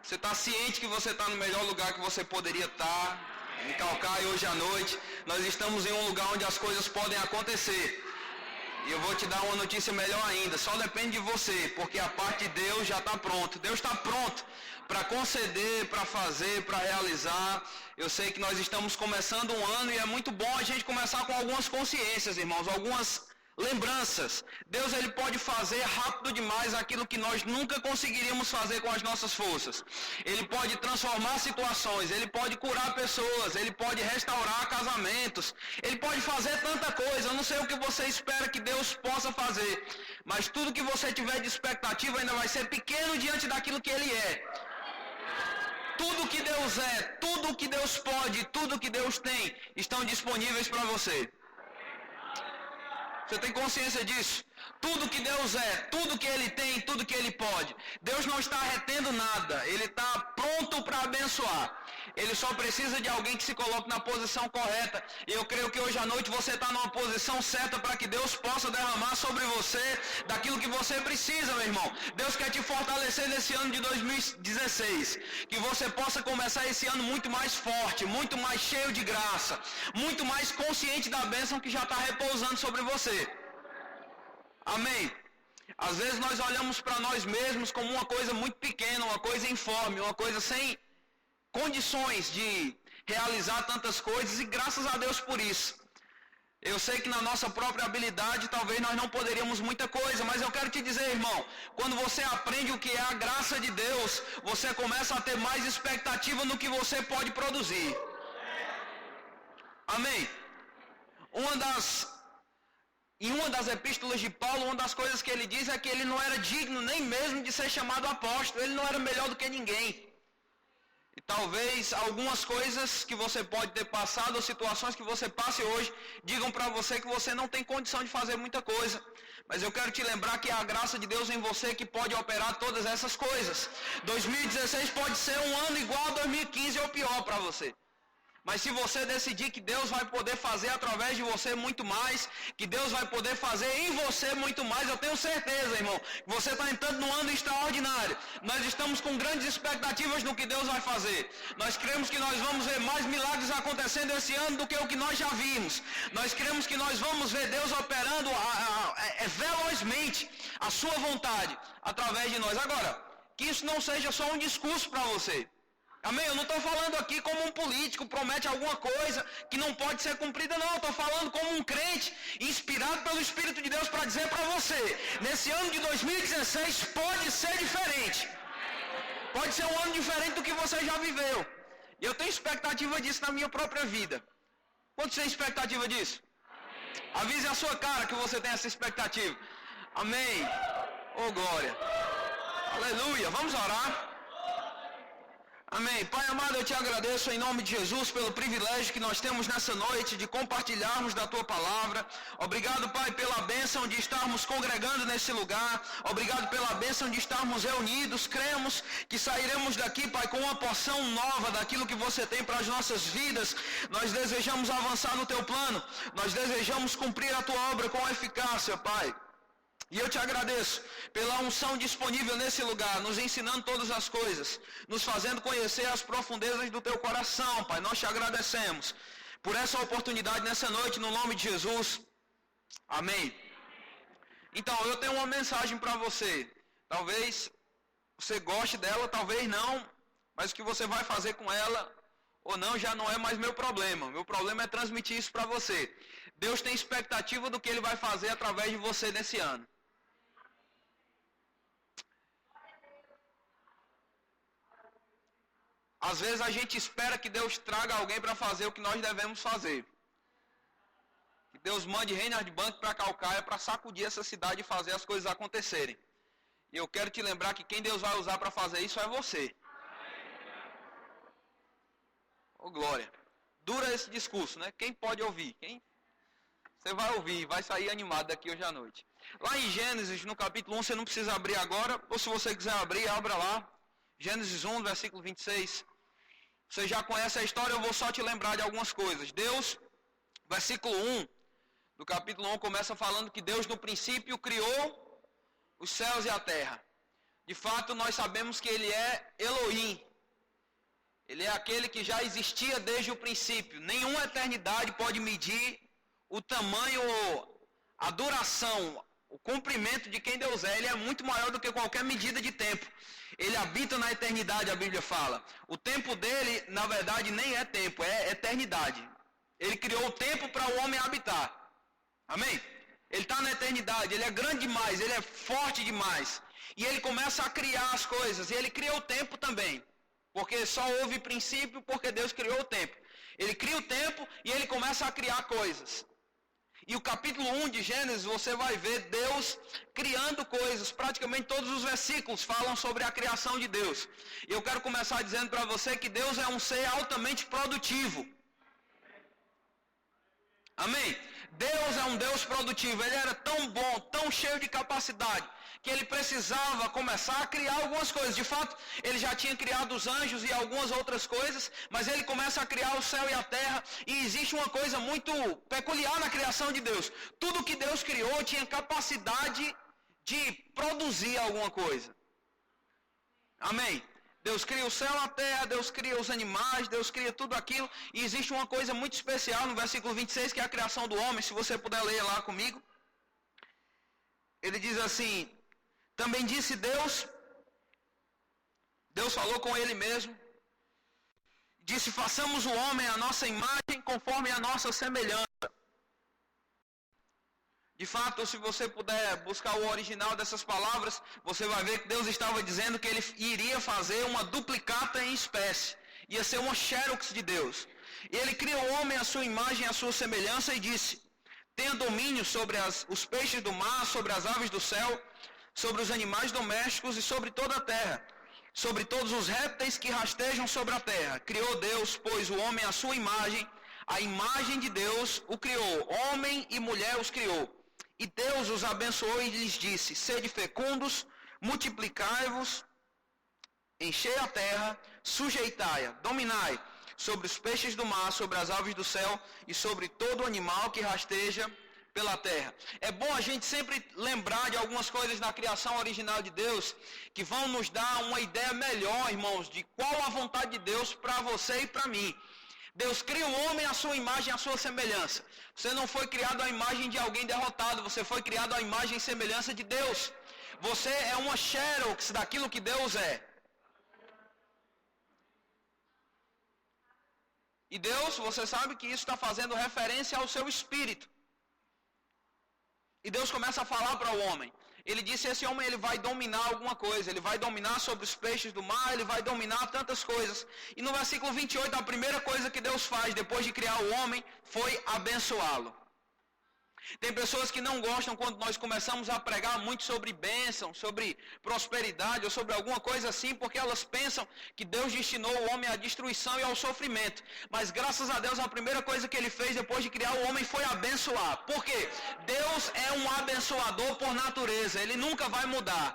Você está ciente que você está no melhor lugar que você poderia estar? Em Caucaia, hoje à noite, nós estamos em um lugar onde as coisas podem acontecer. E eu vou te dar uma notícia melhor ainda. Só depende de você, porque a parte de Deus já está pronto. Deus está pronto para conceder, para fazer, para realizar. Eu sei que nós estamos começando um ano e é muito bom a gente começar com algumas consciências, irmãos, algumas lembranças. Deus, ele pode fazer rápido demais aquilo que nós nunca conseguiríamos fazer com as nossas forças. Ele pode transformar situações, ele pode curar pessoas, ele pode restaurar casamentos, ele pode fazer tanta coisa. Eu não sei o que você espera que Deus possa fazer, mas tudo que você tiver de expectativa ainda vai ser pequeno diante daquilo que ele é. Tudo que Deus é, tudo que Deus pode, tudo que Deus tem, estão disponíveis para você. Você tem consciência disso? Tudo que Deus é, tudo que Ele tem, tudo que Ele pode. Deus não está retendo nada. Ele está pronto para abençoar. Ele só precisa de alguém que se coloque na posição correta. E eu creio que hoje à noite você está numa posição certa para que Deus possa derramar sobre você daquilo que você precisa, meu irmão. Deus quer te fortalecer nesse ano de 2016. Que você possa começar esse ano muito mais forte, muito mais cheio de graça, muito mais consciente da bênção que já está repousando sobre você. Amém? Às vezes nós olhamos para nós mesmos como uma coisa muito pequena, uma coisa informe, uma coisa sem condições de realizar tantas coisas, e graças a Deus por isso. Eu sei que na nossa própria habilidade talvez nós não poderíamos muita coisa, mas eu quero te dizer, irmão, quando você aprende o que é a graça de Deus, você começa a ter mais expectativa no que você pode produzir. Amém? Em uma das epístolas de Paulo, uma das coisas que ele diz é que ele não era digno nem mesmo de ser chamado apóstolo, ele não era melhor do que ninguém. E talvez algumas coisas que você pode ter passado, ou situações que você passe hoje, digam para você que você não tem condição de fazer muita coisa. Mas eu quero te lembrar que é a graça de Deus em você que pode operar todas essas coisas. 2016 pode ser um ano igual a 2015 ou pior para você. Mas se você decidir que Deus vai poder fazer através de você muito mais, que Deus vai poder fazer em você muito mais, eu tenho certeza, irmão, que você está entrando num ano extraordinário. Nós estamos com grandes expectativas no que Deus vai fazer. Nós cremos que nós vamos ver mais milagres acontecendo esse ano do que o que nós já vimos. Nós cremos que nós vamos ver Deus operando velozmente a sua vontade através de nós. Agora, que isso não seja só um discurso para você. Amém? Eu não estou falando aqui como um político promete alguma coisa que não pode ser cumprida, não. Eu estou falando como um crente inspirado pelo Espírito de Deus para dizer para você, nesse ano de 2016 pode ser diferente. Pode ser um ano diferente do que você já viveu. E eu tenho expectativa disso na minha própria vida. Quantos têm expectativa disso? Avise a sua cara que você tem essa expectativa. Amém? Oh, glória. Aleluia. Vamos orar. Amém. Pai amado, eu te agradeço em nome de Jesus pelo privilégio que nós temos nessa noite de compartilharmos da Tua Palavra. Obrigado, Pai, pela bênção de estarmos congregando nesse lugar. Obrigado pela bênção de estarmos reunidos. Cremos que sairemos daqui, Pai, com uma porção nova daquilo que você tem para as nossas vidas. Nós desejamos avançar no Teu plano. Nós desejamos cumprir a Tua obra com eficácia, Pai. E eu te agradeço pela unção disponível nesse lugar, nos ensinando todas as coisas, nos fazendo conhecer as profundezas do Teu coração, Pai. Nós te agradecemos por essa oportunidade nessa noite, no nome de Jesus. Amém. Então, eu tenho uma mensagem para você. Talvez você goste dela, talvez não, mas o que você vai fazer com ela ou não já não é mais meu problema. Meu problema é transmitir isso para você. Deus tem expectativa do que Ele vai fazer através de você nesse ano. Às vezes a gente espera que Deus traga alguém para fazer o que nós devemos fazer. Que Deus mande Reinhard Bank para Caucaia para sacudir essa cidade e fazer as coisas acontecerem. E eu quero te lembrar que quem Deus vai usar para fazer isso é você. Oh, glória. Dura esse discurso, né? Quem pode ouvir? Você vai ouvir, vai sair animado daqui hoje à noite. Lá em Gênesis, no capítulo 1, você não precisa abrir agora, ou se você quiser abrir, abra lá. Gênesis 1, versículo 26. Você já conhece a história, eu vou só te lembrar de algumas coisas. Deus, versículo 1 do capítulo 1, começa falando que Deus no princípio criou os céus e a terra. De fato, nós sabemos que ele é Elohim. Ele é aquele que já existia desde o princípio. Nenhuma eternidade pode medir o tamanho, a duração, o comprimento de quem Deus é. Ele é muito maior do que qualquer medida de tempo. Ele habita na eternidade, a Bíblia fala. O tempo dele, na verdade, nem é tempo, é eternidade. Ele criou o tempo para o homem habitar. Amém? Ele está na eternidade, ele é grande demais, ele é forte demais. E ele começa a criar as coisas, e ele cria o tempo também. Porque só houve princípio porque Deus criou o tempo. Ele cria o tempo e ele começa a criar coisas. E o capítulo 1 de Gênesis, você vai ver Deus criando coisas. Praticamente todos os versículos falam sobre a criação de Deus. E eu quero começar dizendo para você que Deus é um ser altamente produtivo. Amém? Deus é um Deus produtivo. Ele era tão bom, tão cheio de capacidade, que ele precisava começar a criar algumas coisas. De fato, ele já tinha criado os anjos e algumas outras coisas, mas ele começa a criar o céu e a terra, e existe uma coisa muito peculiar na criação de Deus. Tudo que Deus criou tinha capacidade de produzir alguma coisa. Amém? Deus cria o céu, a terra, Deus cria os animais, Deus cria tudo aquilo, e existe uma coisa muito especial no versículo 26, que é a criação do homem. Se você puder ler lá comigo. Ele diz assim: também disse Deus falou com ele mesmo, disse: façamos o homem à nossa imagem, conforme a nossa semelhança. De fato, se você puder buscar o original dessas palavras, você vai ver que Deus estava dizendo que ele iria fazer uma duplicata em espécie. Ia ser uma xerox de Deus. E ele criou o homem à sua imagem, à sua semelhança, e disse: tenha domínio sobre os peixes do mar, sobre as aves do céu, sobre os animais domésticos e sobre toda a terra, sobre todos os répteis que rastejam sobre a terra. Criou Deus, pois, o homem à sua imagem, a imagem de Deus o criou, homem e mulher os criou. E Deus os abençoou e lhes disse: sede fecundos, multiplicai-vos, enchei a terra, sujeitai-a, dominai sobre os peixes do mar, sobre as aves do céu e sobre todo animal que rasteja pela terra. É bom a gente sempre lembrar de algumas coisas na criação original de Deus, que vão nos dar uma ideia melhor, irmãos, de qual a vontade de Deus para você e para mim. Deus cria o homem à sua imagem, à sua semelhança. Você não foi criado à imagem de alguém derrotado, você foi criado à imagem e semelhança de Deus. Você é uma xerox daquilo que Deus é. E Deus, você sabe que isso está fazendo referência ao seu espírito. E Deus começa a falar para o homem. Ele disse: esse homem ele vai dominar alguma coisa. Ele vai dominar sobre os peixes do mar. Ele vai dominar tantas coisas. E no versículo 28, a primeira coisa que Deus faz depois de criar o homem foi abençoá-lo. Tem pessoas que não gostam quando nós começamos a pregar muito sobre bênção, sobre prosperidade ou sobre alguma coisa assim, porque elas pensam que Deus destinou o homem à destruição e ao sofrimento. Mas graças a Deus, a primeira coisa que ele fez depois de criar o homem foi abençoar. Por quê? Deus é um abençoador por natureza, ele nunca vai mudar.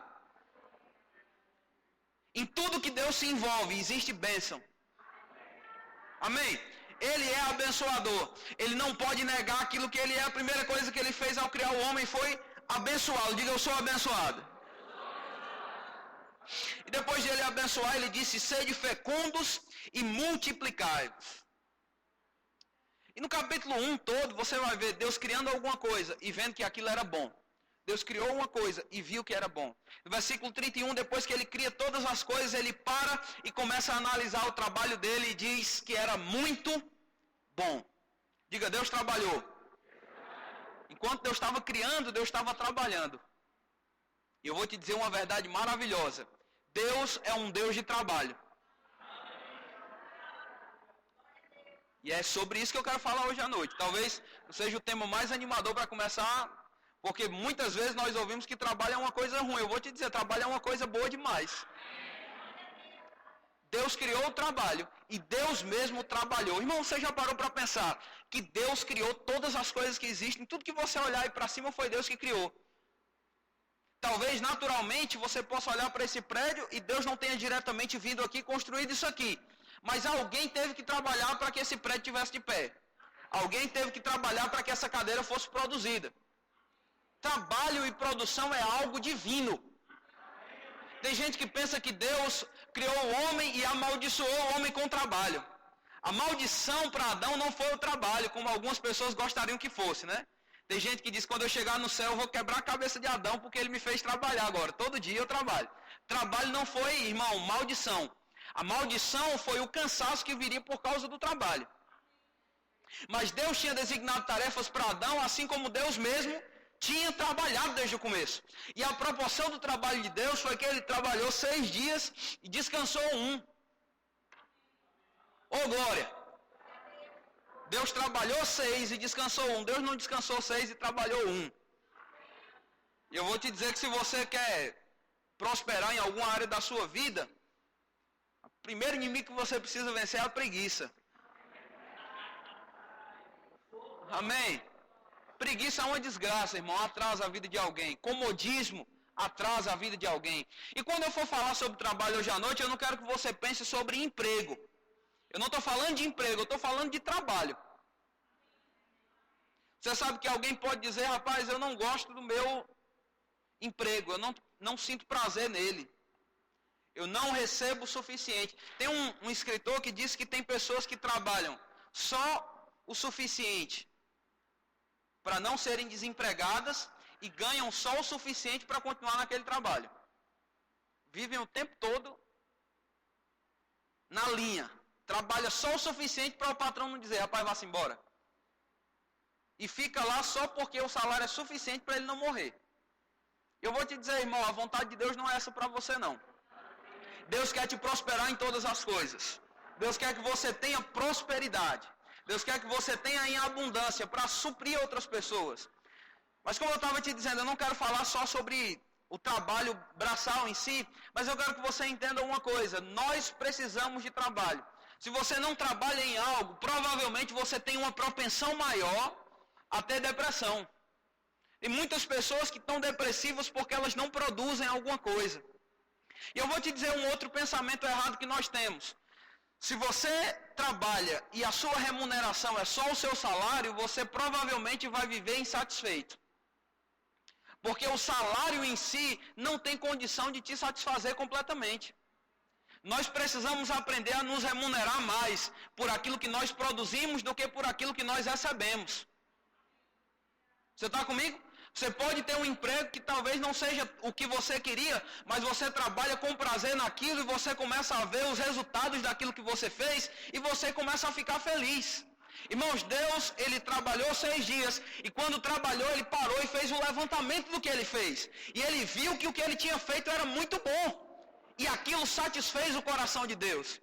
Em tudo que Deus se envolve, existe bênção. Amém? Ele é abençoador. Ele não pode negar aquilo que ele é. A primeira coisa que ele fez ao criar o homem foi abençoá-lo. Diga: eu sou abençoado. E depois de ele abençoar, ele disse: sede fecundos e multiplicai-vos. E no capítulo 1 todo, você vai ver Deus criando alguma coisa e vendo que aquilo era bom. Deus criou uma coisa e viu que era bom. No versículo 31, depois que ele cria todas as coisas, ele para e começa a analisar o trabalho dele e diz que era muito bom. Diga: Deus trabalhou. Enquanto Deus estava criando, Deus estava trabalhando. E eu vou te dizer uma verdade maravilhosa. Deus é um Deus de trabalho. E é sobre isso que eu quero falar hoje à noite. Talvez não seja o tema mais animador para começar, porque muitas vezes nós ouvimos que trabalho é uma coisa ruim. Eu vou te dizer, trabalho é uma coisa boa demais. Deus criou o trabalho e Deus mesmo trabalhou. Irmão, você já parou para pensar que Deus criou todas as coisas que existem? Tudo que você olhar aí para cima foi Deus que criou. Talvez naturalmente você possa olhar para esse prédio e Deus não tenha diretamente vindo aqui construído isso aqui. Mas alguém teve que trabalhar para que esse prédio estivesse de pé. Alguém teve que trabalhar para que essa cadeira fosse produzida. Trabalho e produção é algo divino. Tem gente que pensa que Deus criou o homem e amaldiçoou o homem com o trabalho. A maldição para Adão não foi o trabalho, como algumas pessoas gostariam que fosse, né? Tem gente que diz que quando eu chegar no céu eu vou quebrar a cabeça de Adão porque ele me fez trabalhar agora. Todo dia eu trabalho. Trabalho não foi, irmão, maldição. A maldição foi o cansaço que viria por causa do trabalho. Mas Deus tinha designado tarefas para Adão, assim como Deus mesmo tinha trabalhado desde o começo. E a proporção do trabalho de Deus foi que ele trabalhou 6 dias e descansou 1. Ô glória! Deus trabalhou 6 e descansou 1. Deus não descansou 6 e trabalhou 1. E eu vou te dizer que se você quer prosperar em alguma área da sua vida, o primeiro inimigo que você precisa vencer é a preguiça. Amém? Preguiça é uma desgraça, irmão, atrasa a vida de alguém. Comodismo atrasa a vida de alguém. E quando eu for falar sobre trabalho hoje à noite, eu não quero que você pense sobre emprego. Eu não estou falando de emprego, eu estou falando de trabalho. Você sabe que alguém pode dizer, rapaz, eu não gosto do meu emprego, eu não sinto prazer nele. Eu não recebo o suficiente. Tem um escritor que diz que tem pessoas que trabalham só o suficiente para não serem desempregadas e ganham só o suficiente para continuar naquele trabalho. Vivem o tempo todo na linha. Trabalha só o suficiente para o patrão não dizer, rapaz, vá-se embora. E fica lá só porque o salário é suficiente para ele não morrer. Eu vou te dizer, irmão, a vontade de Deus não é essa para você não. Deus quer te prosperar em todas as coisas. Deus quer que você tenha prosperidade. Deus quer que você tenha em abundância para suprir outras pessoas. Mas como eu estava te dizendo, eu não quero falar só sobre o trabalho braçal em si, mas eu quero que você entenda uma coisa, nós precisamos de trabalho. Se você não trabalha em algo, provavelmente você tem uma propensão maior a ter depressão. Tem muitas pessoas que estão depressivas porque elas não produzem alguma coisa. E eu vou te dizer um outro pensamento errado que nós temos. Se você trabalha e a sua remuneração é só o seu salário, você provavelmente vai viver insatisfeito. Porque o salário em si não tem condição de te satisfazer completamente. Nós precisamos aprender a nos remunerar mais por aquilo que nós produzimos do que por aquilo que nós recebemos. Você está comigo? Você pode ter um emprego que talvez não seja o que você queria, mas você trabalha com prazer naquilo e você começa a ver os resultados daquilo que você fez e você começa a ficar feliz. Irmãos, Deus, ele trabalhou 6 dias e quando trabalhou, ele parou e fez um levantamento do que ele fez. E ele viu que o que ele tinha feito era muito bom. E aquilo satisfez o coração de Deus.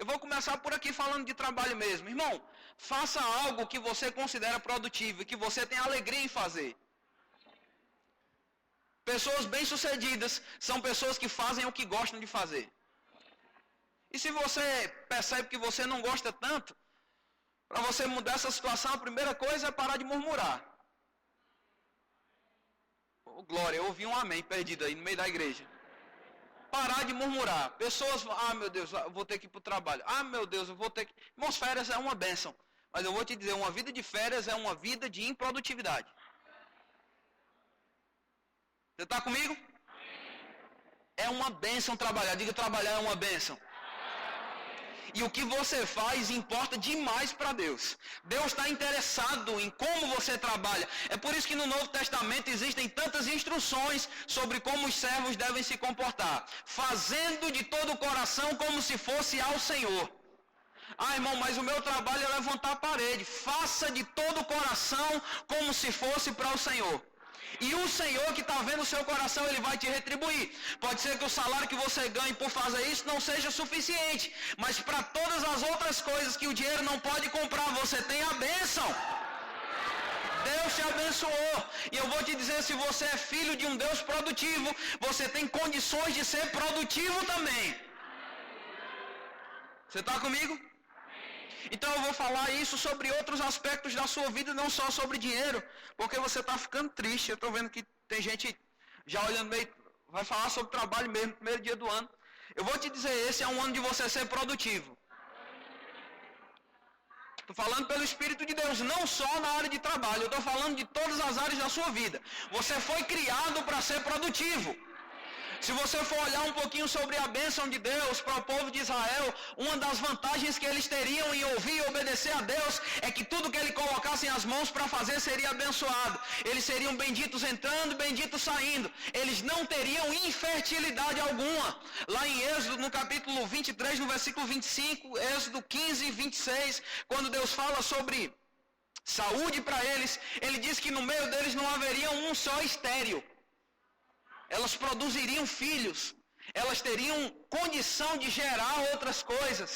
Eu vou começar por aqui falando de trabalho mesmo. Irmão, faça algo que você considera produtivo e que você tem alegria em fazer. Pessoas bem-sucedidas são pessoas que fazem o que gostam de fazer. E se você percebe que você não gosta tanto, para você mudar essa situação, a primeira coisa é parar de murmurar. Oh, glória, eu ouvi um amém perdido aí no meio da igreja. Parar de murmurar. Pessoas, meu Deus, eu vou ter que ir para o trabalho. Meu Deus, eu vou ter que... Irmãos, férias é uma bênção. Mas eu vou te dizer, uma vida de férias é uma vida de improdutividade. Você está comigo? É uma bênção trabalhar. Diga, trabalhar é uma bênção. E o que você faz importa demais para Deus. Deus está interessado em como você trabalha. É por isso que no Novo Testamento existem tantas instruções sobre como os servos devem se comportar. Fazendo de todo o coração como se fosse ao Senhor. Irmão, mas o meu trabalho é levantar a parede. Faça de todo o coração como se fosse para o Senhor. E o Senhor que está vendo o seu coração, Ele vai te retribuir. Pode ser que o salário que você ganhe por fazer isso não seja suficiente. Mas para todas as outras coisas que o dinheiro não pode comprar, você tem a bênção. Deus te abençoou. E eu vou te dizer, se você é filho de um Deus produtivo, você tem condições de ser produtivo também. Você está comigo? Então eu vou falar isso sobre outros aspectos da sua vida, não só sobre dinheiro, porque você está ficando triste. Eu estou vendo que tem gente já olhando meio, vai falar sobre trabalho mesmo, primeiro dia do ano. Eu vou te dizer, esse é um ano de você ser produtivo. Estou falando pelo Espírito de Deus, não só na área de trabalho, eu estou falando de todas as áreas da sua vida. Você foi criado para ser produtivo. Se você for olhar um pouquinho sobre a bênção de Deus para o povo de Israel, uma das vantagens que eles teriam em ouvir e obedecer a Deus é que tudo que ele colocasse as mãos para fazer seria abençoado. Eles seriam benditos entrando, benditos saindo. Eles não teriam infertilidade alguma. Lá em Êxodo, no capítulo 23, no versículo 25, Êxodo 15 e 26, quando Deus fala sobre saúde para eles, ele diz que no meio deles não haveria um só estéril. Elas produziriam filhos, elas teriam condição de gerar outras coisas.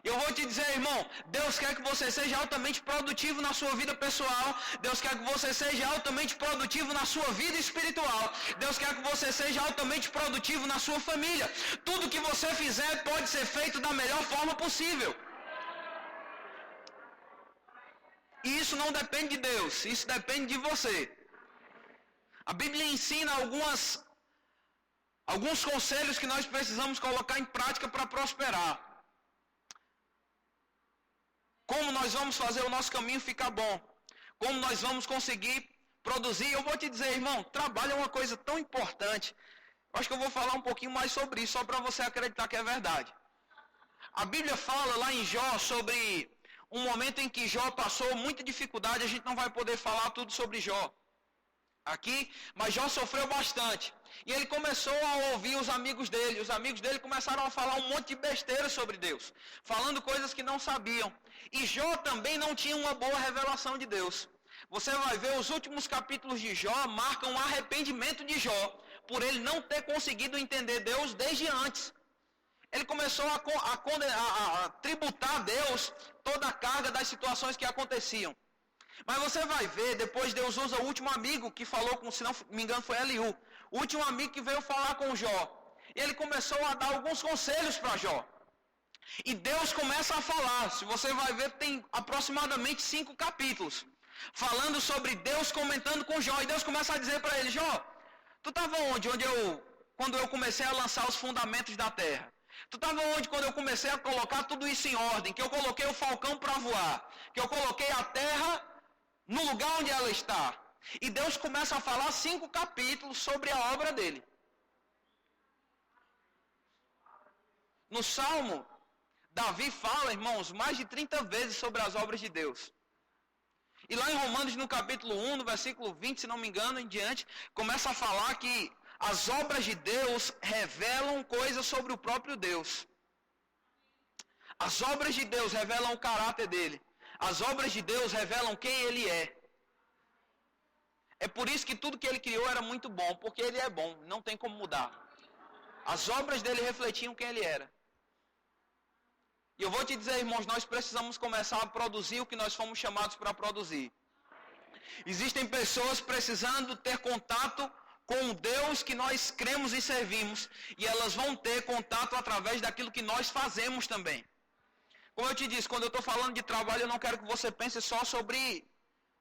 Eu vou te dizer, irmão, Deus quer que você seja altamente produtivo na sua vida pessoal, Deus quer que você seja altamente produtivo na sua vida espiritual, Deus quer que você seja altamente produtivo na sua família. Tudo que você fizer pode ser feito da melhor forma possível. E isso não depende de Deus, isso depende de você. A Bíblia ensina alguns conselhos que nós precisamos colocar em prática para prosperar. Como nós vamos fazer o nosso caminho ficar bom. Como nós vamos conseguir produzir. Eu vou te dizer, irmão, trabalho é uma coisa tão importante. Eu acho que eu vou falar um pouquinho mais sobre isso, só para você acreditar que é verdade. A Bíblia fala lá em Jó sobre um momento em que Jó passou muita dificuldade. A gente não vai poder falar tudo sobre Jó aqui, mas Jó sofreu bastante. E ele começou a ouvir os amigos dele. Os amigos dele começaram a falar um monte de besteira sobre Deus, falando coisas que não sabiam. E Jó também não tinha uma boa revelação de Deus. Você vai ver, os últimos capítulos de Jó marcam o arrependimento de Jó, por ele não ter conseguido entender Deus desde antes. Ele começou a tributar a Deus toda a carga das situações que aconteciam. Mas você vai ver, depois Deus usa o último amigo que falou com, se não me engano foi Eliú, o último amigo que veio falar com Jó. E ele começou a dar alguns conselhos para Jó. E Deus começa a falar, se você vai ver, tem aproximadamente 5 capítulos, falando sobre Deus comentando com Jó. E Deus começa a dizer para ele, Jó, tu estava onde? Quando eu comecei a lançar os fundamentos da terra? Tu estava onde quando eu comecei a colocar tudo isso em ordem? Que eu coloquei o falcão para voar? Que eu coloquei a terra no lugar onde ela está? E Deus começa a falar 5 capítulos sobre a obra dele. No Salmo, Davi fala, irmãos, mais de 30 vezes sobre as obras de Deus. E lá em Romanos, no capítulo 1, no versículo 20, se não me engano, em diante, começa a falar que as obras de Deus revelam coisas sobre o próprio Deus. As obras de Deus revelam o caráter dele. As obras de Deus revelam quem ele é. É por isso que tudo que ele criou era muito bom, porque ele é bom, não tem como mudar. As obras dele refletiam quem ele era. E eu vou te dizer, irmãos, nós precisamos começar a produzir o que nós fomos chamados para produzir. Existem pessoas precisando ter contato com o Deus que nós cremos e servimos, e elas vão ter contato através daquilo que nós fazemos também. Como eu te disse, quando eu estou falando de trabalho, eu não quero que você pense só sobre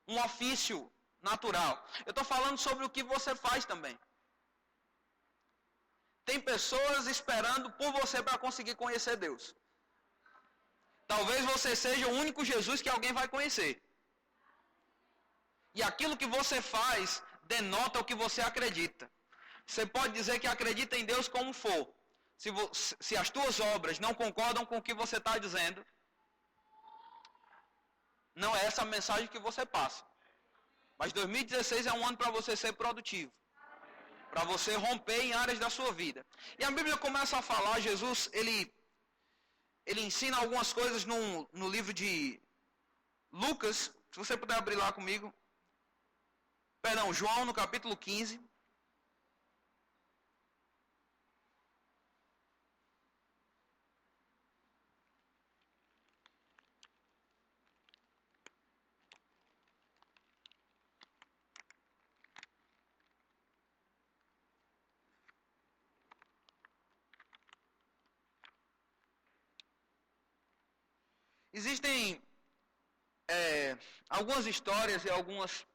um ofício natural. Eu estou falando sobre o que você faz também. Tem pessoas esperando por você para conseguir conhecer Deus. Talvez você seja o único Jesus que alguém vai conhecer. E aquilo que você faz denota o que você acredita. Você pode dizer que acredita em Deus como for. Se as tuas obras não concordam com o que você está dizendo, não é essa a mensagem que você passa. Mas 2016 é um ano para você ser produtivo. Para você romper em áreas da sua vida. E a Bíblia começa a falar, Jesus, ele ensina algumas coisas no livro de Lucas. Se você puder abrir lá comigo. Perdão, João no capítulo 15. Existem algumas histórias e algumas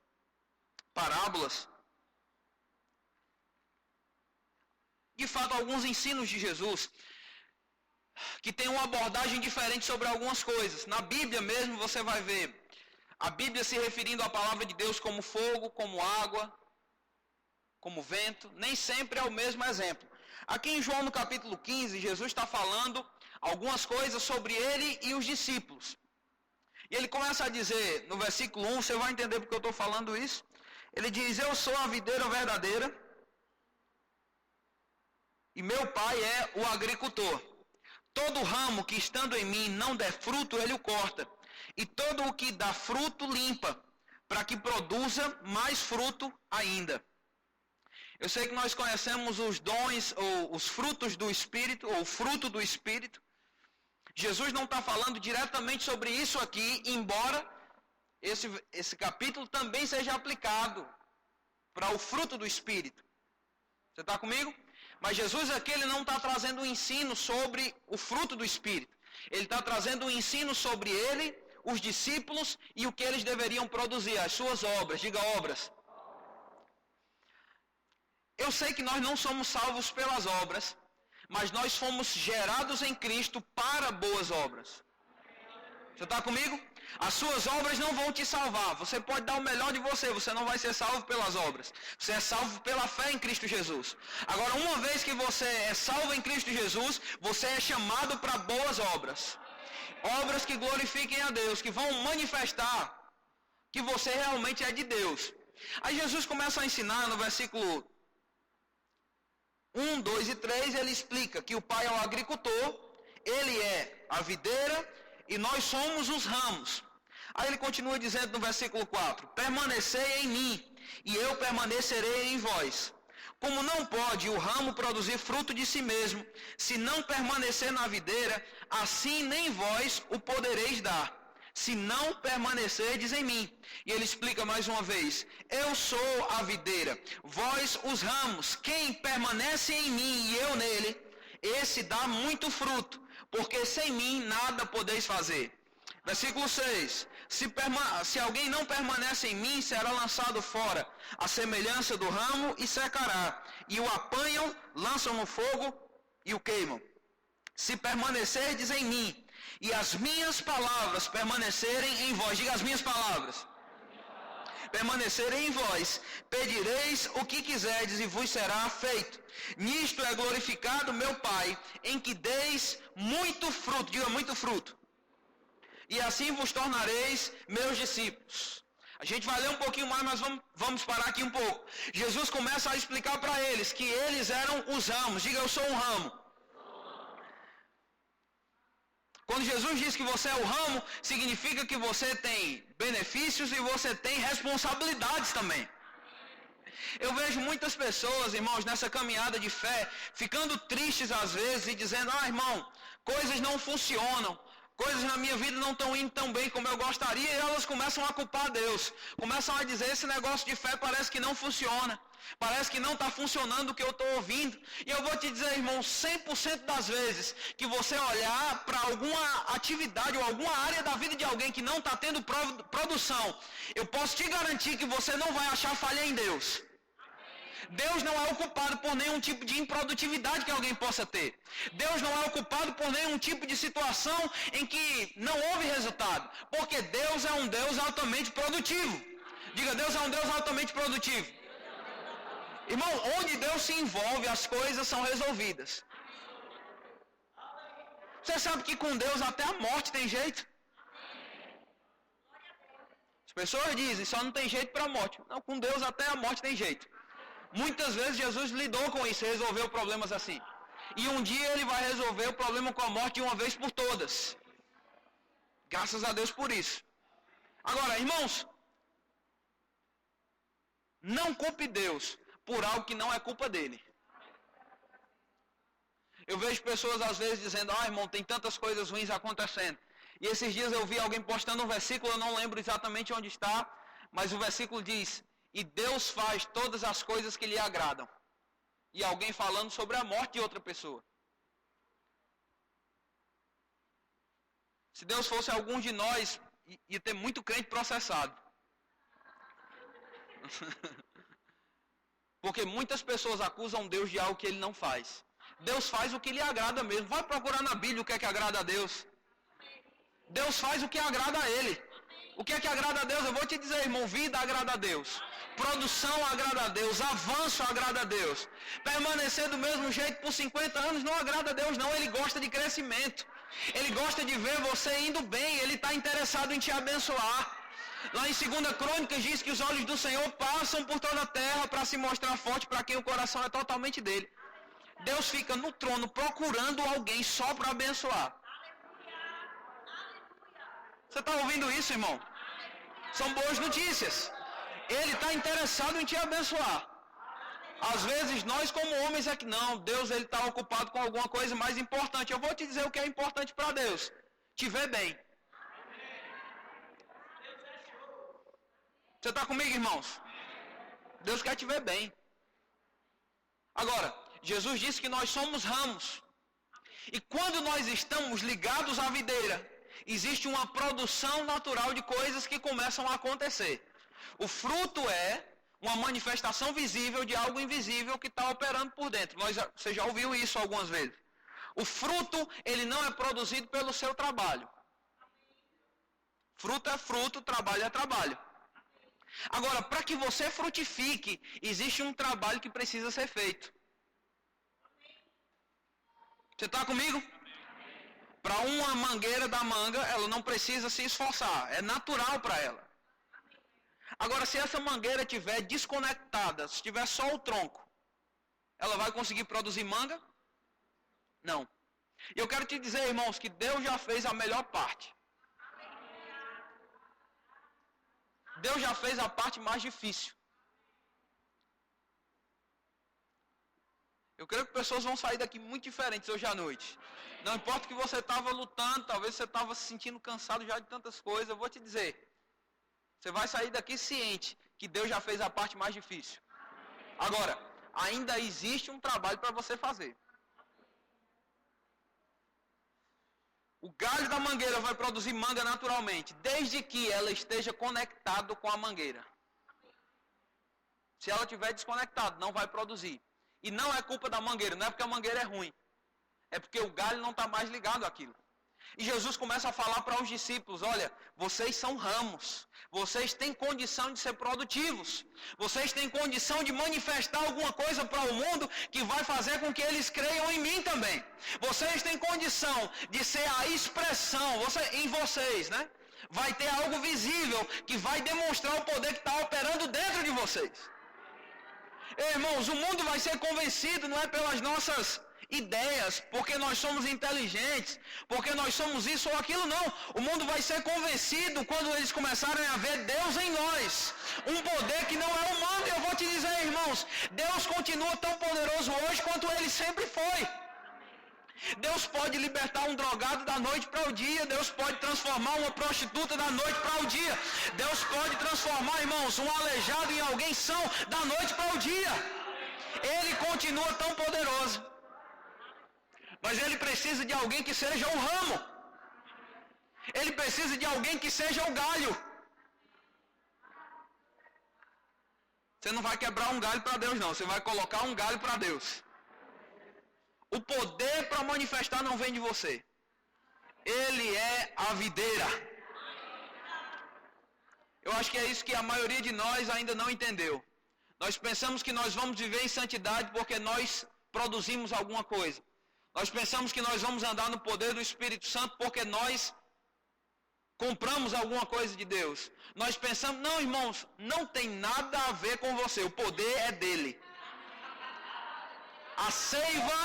parábolas, de fato alguns ensinos de Jesus, que tem uma abordagem diferente sobre algumas coisas. Na Bíblia mesmo você vai ver a Bíblia se referindo à palavra de Deus como fogo, como água. como vento, nem sempre é o mesmo exemplo. Aqui em João no capítulo 15, Jesus está falando algumas coisas sobre ele e os discípulos. E ele começa a dizer, no versículo 1, você vai entender porque eu estou falando isso. Ele diz, eu sou a videira verdadeira e meu pai é o agricultor. Todo ramo que estando em mim não der fruto, ele o corta. E todo o que dá fruto, limpa, para que produza mais fruto ainda. Eu sei que nós conhecemos os dons ou os frutos do Espírito, ou o fruto do Espírito. Jesus não está falando diretamente sobre isso aqui, embora esse capítulo também seja aplicado para o fruto do Espírito. Você está comigo? Mas Jesus aqui ele não está trazendo um ensino sobre o fruto do Espírito. Ele está trazendo um ensino sobre ele, os discípulos e o que eles deveriam produzir, as suas obras. Diga obras. Eu sei que nós não somos salvos pelas obras, mas nós fomos gerados em Cristo para boas obras. Você está comigo? As suas obras não vão te salvar. Você pode dar o melhor de você, você não vai ser salvo pelas obras. Você é salvo pela fé em Cristo Jesus. Agora, uma vez que você é salvo em Cristo Jesus, você é chamado para boas obras. Obras que glorifiquem a Deus, que vão manifestar que você realmente é de Deus. Aí Jesus começa a ensinar no versículo 1, 2 e 3, ele explica que o pai é o agricultor, ele é a videira e nós somos os ramos. Aí ele continua dizendo no versículo 4, permanecei em mim e eu permanecerei em vós. Como não pode o ramo produzir fruto de si mesmo, se não permanecer na videira, assim nem vós o podereis dar, se não permanecerdes em mim. E ele explica mais uma vez, eu sou a videira, vós os ramos, quem permanece em mim e eu nele, esse dá muito fruto, porque sem mim nada podeis fazer. Versículo 6, se alguém não permanece em mim, será lançado fora, a semelhança do ramo e secará, e o apanham, lançam no fogo e o queimam. Se permanecerdes em mim, e as minhas palavras permanecerem em vós, diga as minhas palavras, permanecerem em vós, pedireis o que quiserdes e vos será feito. Nisto é glorificado meu Pai, em que deis muito fruto, diga muito fruto, e assim vos tornareis meus discípulos. A gente vai ler um pouquinho mais, mas vamos parar aqui um pouco. Jesus começa a explicar para eles que eles eram os ramos, diga eu sou um ramo. Quando Jesus diz que você é o ramo, significa que você tem benefícios e você tem responsabilidades também. Eu vejo muitas pessoas, irmãos, nessa caminhada de fé, ficando tristes às vezes e dizendo, irmão, coisas não funcionam, coisas na minha vida não estão indo tão bem como eu gostaria, e elas começam a culpar Deus, começam a dizer, esse negócio de fé parece que não funciona. Parece que não está funcionando o que eu estou ouvindo. E eu vou te dizer, irmão, 100% das vezes que você olhar para alguma atividade ou alguma área da vida de alguém que não está tendo produção, eu posso te garantir que você não vai achar falha em Deus. Deus não é ocupado por nenhum tipo de improdutividade que alguém possa ter. Deus não é ocupado por nenhum tipo de situação em que não houve resultado. Porque Deus é um Deus altamente produtivo. Diga, Deus é um Deus altamente produtivo. Irmão, onde Deus se envolve, as coisas são resolvidas. Você sabe que com Deus até a morte tem jeito? As pessoas dizem, só não tem jeito para a morte. Não, com Deus até a morte tem jeito. Muitas vezes Jesus lidou com isso, resolveu problemas assim. E um dia ele vai resolver o problema com a morte de uma vez por todas. Graças a Deus por isso. Agora, irmãos, não culpe Deus por algo que não é culpa dele. Eu vejo pessoas às vezes dizendo, irmão, tem tantas coisas ruins acontecendo. E esses dias eu vi alguém postando um versículo, eu não lembro exatamente onde está, mas o versículo diz, e Deus faz todas as coisas que lhe agradam. E alguém falando sobre a morte de outra pessoa. Se Deus fosse algum de nós, ia ter muito crente processado. Porque muitas pessoas acusam Deus de algo que Ele não faz. Deus faz o que lhe agrada mesmo. Vai procurar na Bíblia o que é que agrada a Deus. Deus faz o que agrada a Ele. O que é que agrada a Deus? Eu vou te dizer, irmão, vida agrada a Deus. Produção agrada a Deus, avanço agrada a Deus. Permanecer do mesmo jeito por 50 anos não agrada a Deus, não. Ele gosta de crescimento. Ele gosta de ver você indo bem. Ele está interessado em te abençoar. Lá em 2 Crônicas diz que os olhos do Senhor passam por toda a terra para se mostrar forte para quem o coração é totalmente dele. Deus fica no trono procurando alguém só para abençoar. Você está ouvindo isso, irmão? São boas notícias. Ele está interessado em te abençoar. Às vezes nós como homens é que não, Deus ele está ocupado com alguma coisa mais importante. Eu vou te dizer o que é importante para Deus. Te ver bem. Você está comigo, irmãos? Deus quer te ver bem. Agora, Jesus disse que nós somos ramos. E quando nós estamos ligados à videira, existe uma produção natural de coisas que começam a acontecer. O fruto é uma manifestação visível de algo invisível que está operando por dentro. Você já ouviu isso algumas vezes. O fruto, ele não é produzido pelo seu trabalho. Fruto é fruto, trabalho é trabalho. Agora, para que você frutifique, existe um trabalho que precisa ser feito. Você está comigo? Para uma mangueira da manga, ela não precisa se esforçar. É natural para ela. Agora, se essa mangueira estiver desconectada, se tiver só o tronco, ela vai conseguir produzir manga? Não. E eu quero te dizer, irmãos, que Deus já fez a melhor parte. Deus já fez a parte mais difícil. Eu creio que pessoas vão sair daqui muito diferentes hoje à noite. Não importa que você estava lutando, talvez você estava se sentindo cansado já de tantas coisas, eu vou te dizer. Você vai sair daqui ciente que Deus já fez a parte mais difícil. Agora, ainda existe um trabalho para você fazer. O galho da mangueira vai produzir manga naturalmente, desde que ela esteja conectada com a mangueira. Se ela estiver desconectada, não vai produzir. E não é culpa da mangueira, não é porque a mangueira é ruim. É porque o galho não está mais ligado àquilo. E Jesus começa a falar para os discípulos, olha, vocês são ramos. Vocês têm condição de ser produtivos. Vocês têm condição de manifestar alguma coisa para o mundo que vai fazer com que eles creiam em mim também. Vocês têm condição de ser a expressão, em vocês, né? Vai ter algo visível que vai demonstrar o poder que está operando dentro de vocês. Irmãos, o mundo vai ser convencido não é pelas nossas ideias, porque nós somos inteligentes, porque nós somos isso ou aquilo, não. O mundo vai ser convencido quando eles começarem a ver Deus em nós. Um poder que não é humano. E eu vou te dizer, irmãos, Deus continua tão poderoso hoje quanto ele sempre foi. Deus pode libertar um drogado da noite para o dia. Deus pode transformar uma prostituta da noite para o dia. Deus pode transformar, irmãos, um aleijado em alguém são da noite para o dia. Ele continua tão poderoso. Mas ele precisa de alguém que seja o ramo. Ele precisa de alguém que seja o galho. Você não vai quebrar um galho para Deus, não. Você vai colocar um galho para Deus. O poder para manifestar não vem de você. Ele é a videira. Eu acho que é isso que a maioria de nós ainda não entendeu. Nós pensamos que nós vamos viver em santidade porque nós produzimos alguma coisa. Nós pensamos que nós vamos andar no poder do Espírito Santo porque nós compramos alguma coisa de Deus. Nós pensamos, não, irmãos, não tem nada a ver com você, o poder é dele. A seiva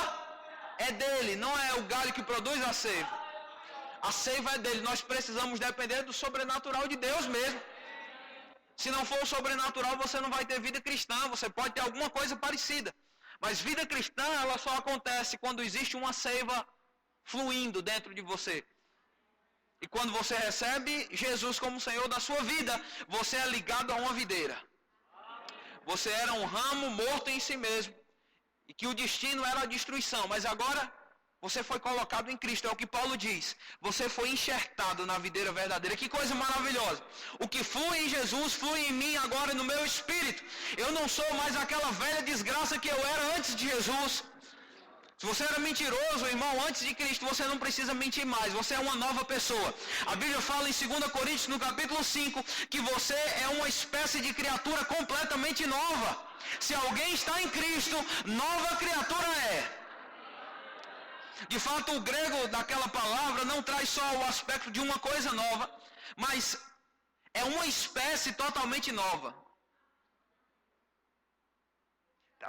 é dele, não é o galho que produz a seiva. A seiva é dele, nós precisamos depender do sobrenatural de Deus mesmo. Se não for o sobrenatural, você não vai ter vida cristã, você pode ter alguma coisa parecida. Mas vida cristã, ela só acontece quando existe uma seiva fluindo dentro de você. E quando você recebe Jesus como Senhor da sua vida, você é ligado a uma videira. Você era um ramo morto em si mesmo. E que o destino era a destruição. Mas agora, você foi colocado em Cristo. É o que Paulo diz. Você foi enxertado na videira verdadeira. Que coisa maravilhosa. O que flui em Jesus, flui em mim agora no meu espírito. Eu não sou mais aquela velha desgraça que eu era antes de Jesus. Se você era mentiroso, irmão, antes de Cristo, você não precisa mentir mais. Você é uma nova pessoa. A Bíblia fala em 2 Coríntios, no capítulo 5, que você é uma espécie de criatura completamente nova. Se alguém está em Cristo, nova criatura é. De fato, o grego daquela palavra não traz só o aspecto de uma coisa nova, mas é uma espécie totalmente nova.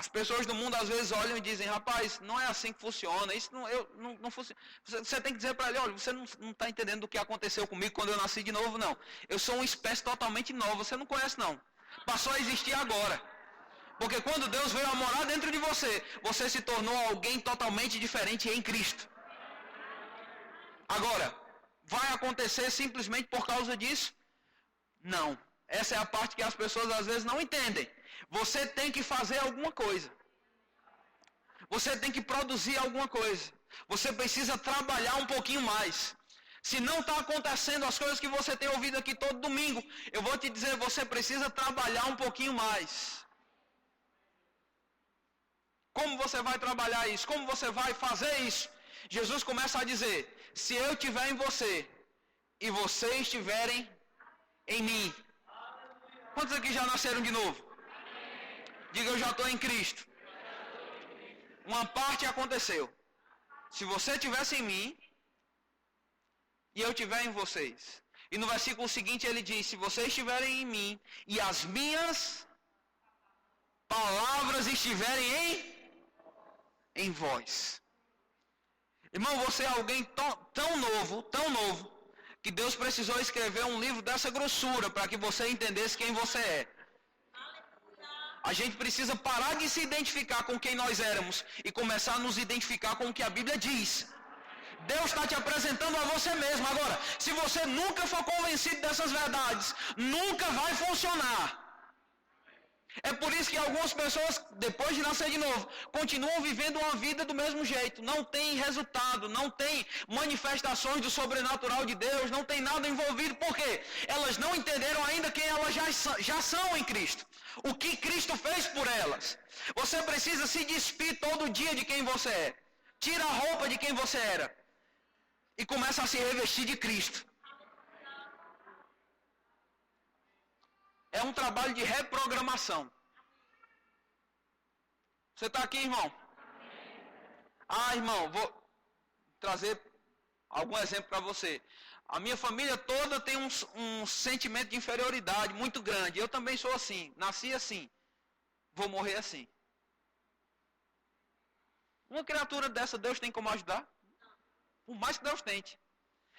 As pessoas do mundo às vezes olham e dizem, rapaz, não é assim que funciona, isso não funciona. Você tem que dizer para ele, olha, você não está entendendo do que aconteceu comigo quando eu nasci de novo, não. Eu sou uma espécie totalmente nova, você não conhece não. Passou a existir agora. Porque quando Deus veio a morar dentro de você, você se tornou alguém totalmente diferente em Cristo. Agora, vai acontecer simplesmente por causa disso? Não. Essa é a parte que as pessoas às vezes não entendem. Você tem que fazer alguma coisa. Você tem que produzir alguma coisa. Você precisa trabalhar um pouquinho mais. Se não está acontecendo as coisas que você tem ouvido aqui todo domingo, eu vou te dizer, você precisa trabalhar um pouquinho mais. Como você vai trabalhar isso? Como você vai fazer isso? Jesus começa a dizer, se eu estiver em você e vocês estiverem em mim. Quantos aqui já nasceram de novo? Diga, eu já estou em Cristo. Uma parte aconteceu. Se você estivesse em mim e eu estiver em vocês. E no versículo seguinte ele diz, se vocês estiverem em mim e as minhas palavras estiverem em vós. Irmão, você é alguém tão novo, que Deus precisou escrever um livro dessa grossura para que você entendesse quem você é. A gente precisa parar de se identificar com quem nós éramos e começar a nos identificar com o que a Bíblia diz. Deus está te apresentando a você mesmo. Agora, se você nunca for convencido dessas verdades, nunca vai funcionar. É por isso que algumas pessoas, depois de nascer de novo, continuam vivendo uma vida do mesmo jeito. Não tem resultado, não tem manifestações do sobrenatural de Deus, não tem nada envolvido. Por quê? Elas não entenderam ainda quem elas já são em Cristo. O que Cristo fez por elas. Você precisa se despir todo dia de quem você é. Tira a roupa de quem você era. E começa a se revestir de Cristo. É um trabalho de reprogramação. Você está aqui, irmão? Ah, irmão, vou trazer algum exemplo para você. A minha família toda tem um sentimento de inferioridade muito grande. Eu também sou assim. Nasci assim. Vou morrer assim. Uma criatura dessa, Deus tem como ajudar? Por mais que Deus tente.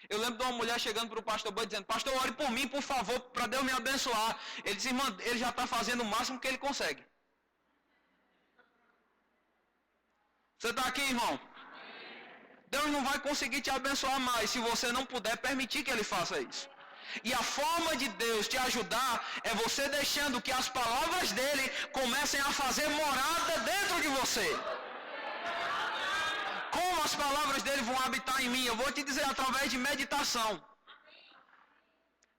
Eu lembro de uma mulher chegando para o pastor Boi dizendo, pastor, ore por mim, por favor, para Deus me abençoar. Ele disse, irmã, ele já está fazendo o máximo que ele consegue. Você está aqui, irmão? Deus não vai conseguir te abençoar mais se você não puder permitir que Ele faça isso. E a forma de Deus te ajudar é você deixando que as palavras dEle comecem a fazer morada dentro de você. Como as palavras dEle vão habitar em mim? Eu vou te dizer, através de meditação.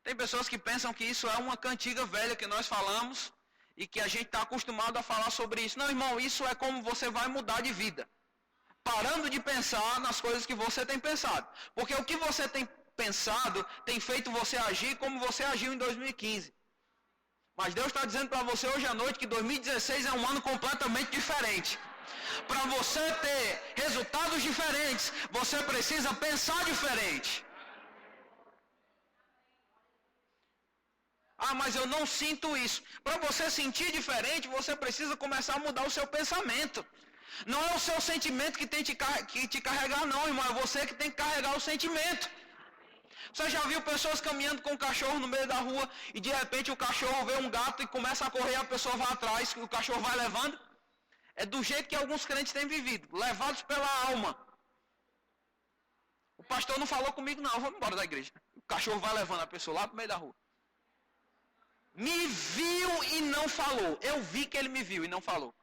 Tem pessoas que pensam que isso é uma cantiga velha que nós falamos e que a gente está acostumado a falar sobre isso. Não, irmão, isso é como você vai mudar de vida. Parando de pensar nas coisas que você tem pensado. Porque o que você tem pensado tem feito você agir como você agiu em 2015. Mas Deus está dizendo para você hoje à noite que 2016 é um ano completamente diferente. Para você ter resultados diferentes, você precisa pensar diferente. Ah, mas eu não sinto isso. Para você sentir diferente, você precisa começar a mudar o seu pensamento. Não é o seu sentimento que tem que te carregar, não, irmão. É você que tem que carregar o sentimento. Você já viu pessoas caminhando com um cachorro no meio da rua e de repente o cachorro vê um gato e começa a correr, a pessoa vai atrás, o cachorro vai levando? É do jeito que alguns crentes têm vivido, levados pela alma. O pastor não falou comigo, não, vamos embora da igreja. O cachorro vai levando a pessoa lá pro meio da rua. Me viu e não falou. Eu vi que ele me viu e não falou.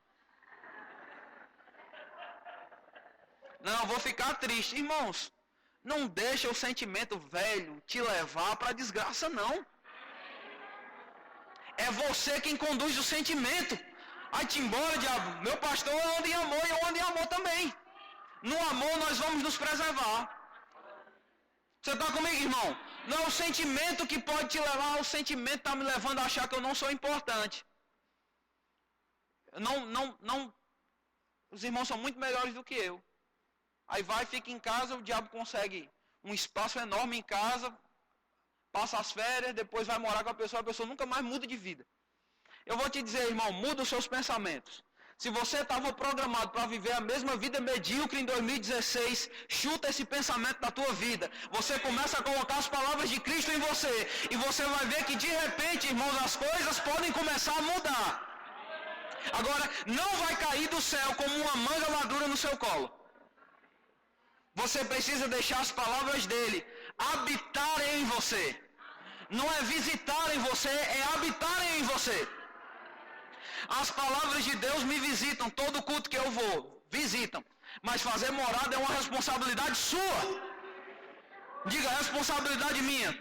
Não, vou ficar triste. Irmãos, não deixa o sentimento velho te levar para a desgraça, não. É você quem conduz o sentimento. Aí te embora, diabo. Meu pastor anda em amor e eu ando em amor também. No amor nós vamos nos preservar. Você está comigo, irmão? Não é o sentimento que pode te levar, o sentimento está me levando a achar que eu não sou importante. Os irmãos são muito melhores do que eu. Aí vai, fica em casa, o diabo consegue um espaço enorme em casa, passa as férias, depois vai morar com a pessoa nunca mais muda de vida. Eu vou te dizer, irmão, muda os seus pensamentos. Se você estava programado para viver a mesma vida medíocre em 2016, chuta esse pensamento da tua vida. Você começa a colocar as palavras de Cristo em você. E você vai ver que de repente, irmãos, as coisas podem começar a mudar. Agora, não vai cair do céu como uma manga madura no seu colo. Você precisa deixar as palavras dele habitarem em você. Não é visitarem você, é habitarem em você. As palavras de Deus me visitam, todo culto que eu vou, visitam. Mas fazer morada é uma responsabilidade sua. Diga, responsabilidade minha.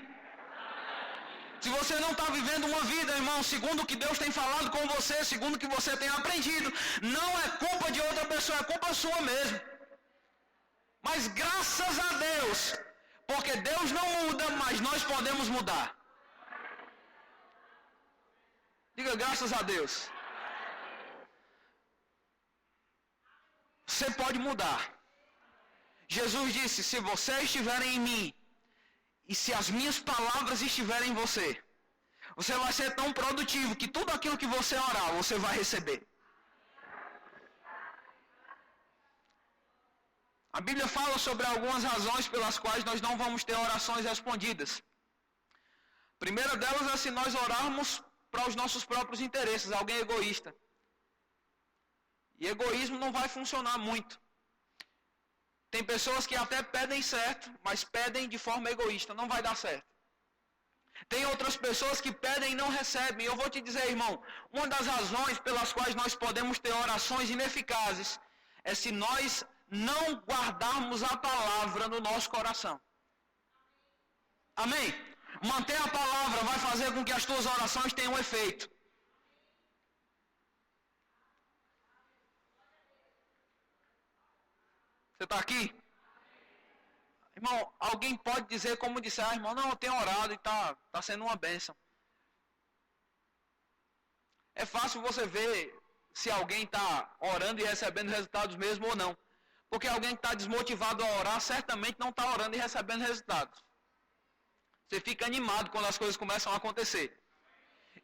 Se você não está vivendo uma vida, irmão, segundo o que Deus tem falado com você, segundo o que você tem aprendido, não é culpa de outra pessoa, é culpa sua mesmo. Mas graças a Deus, porque Deus não muda, mas nós podemos mudar. Diga, graças a Deus. Você pode mudar. Jesus disse, se vocês estiverem em mim, e se as minhas palavras estiverem em você, você vai ser tão produtivo que tudo aquilo que você orar, você vai receber. A Bíblia fala sobre algumas razões pelas quais nós não vamos ter orações respondidas. A primeira delas é se nós orarmos para os nossos próprios interesses, alguém egoísta. E egoísmo não vai funcionar muito. Tem pessoas que até pedem certo, mas pedem de forma egoísta, não vai dar certo. Tem outras pessoas que pedem e não recebem. Eu vou te dizer, irmão, uma das razões pelas quais nós podemos ter orações ineficazes é se nós não guardarmos a palavra no nosso coração. Amém? Manter a palavra vai fazer com que as tuas orações tenham efeito. Você está aqui? Irmão, alguém pode dizer como disse, irmão, não, eu tenho orado e está sendo uma bênção. É fácil você ver se alguém está orando e recebendo resultados mesmo ou não. Porque alguém que está desmotivado a orar, certamente não está orando e recebendo resultados. Você fica animado quando as coisas começam a acontecer.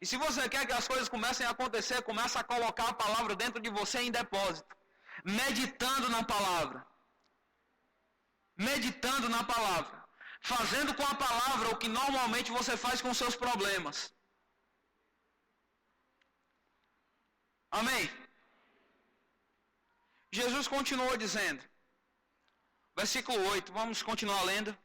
E se você quer que as coisas comecem a acontecer, começa a colocar a palavra dentro de você em depósito. Meditando na palavra. Meditando na palavra. Fazendo com a palavra o que normalmente você faz com seus problemas. Amém? Jesus continuou dizendo, versículo 8, vamos continuar lendo.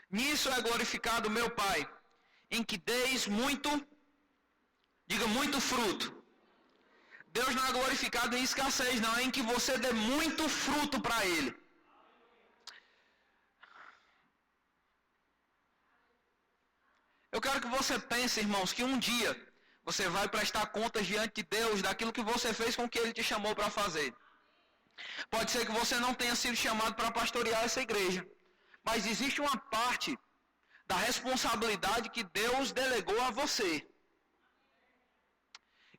Nisso é glorificado meu Pai, em que deis muito, diga muito fruto. Deus não é glorificado em escassez, não, é em que você dê muito fruto para Ele. Eu quero que você pense, irmãos, que um dia você vai prestar contas diante de Deus daquilo que você fez com o que Ele te chamou para fazer. Pode ser que você não tenha sido chamado para pastorear essa igreja, mas existe uma parte da responsabilidade que Deus delegou a você.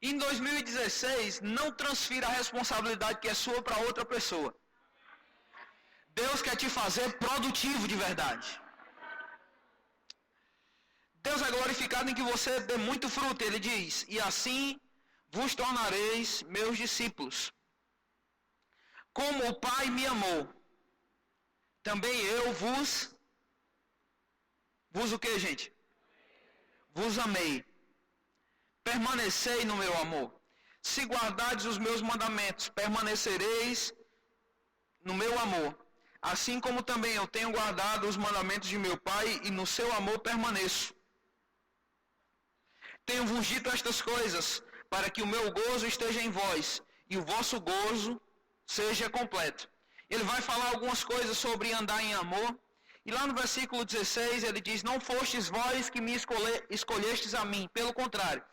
Em 2016, não transfira a responsabilidade que é sua para outra pessoa. Deus quer te fazer produtivo de verdade. Deus é glorificado em que você dê muito fruto. Ele diz, e assim vos tornareis meus discípulos. Como o Pai me amou, também eu vos o que, gente? Vos amei. Permanecei no meu amor. Se guardardes os meus mandamentos, permanecereis no meu amor. Assim como também eu tenho guardado os mandamentos de meu Pai e no seu amor permaneço. Tenho-vos dito estas coisas, para que o meu gozo esteja em vós, e o vosso gozo seja completo. Ele vai falar algumas coisas sobre andar em amor, E lá no versículo 16 ele diz: não fostes vós que me escolhestes a mim, pelo contrário,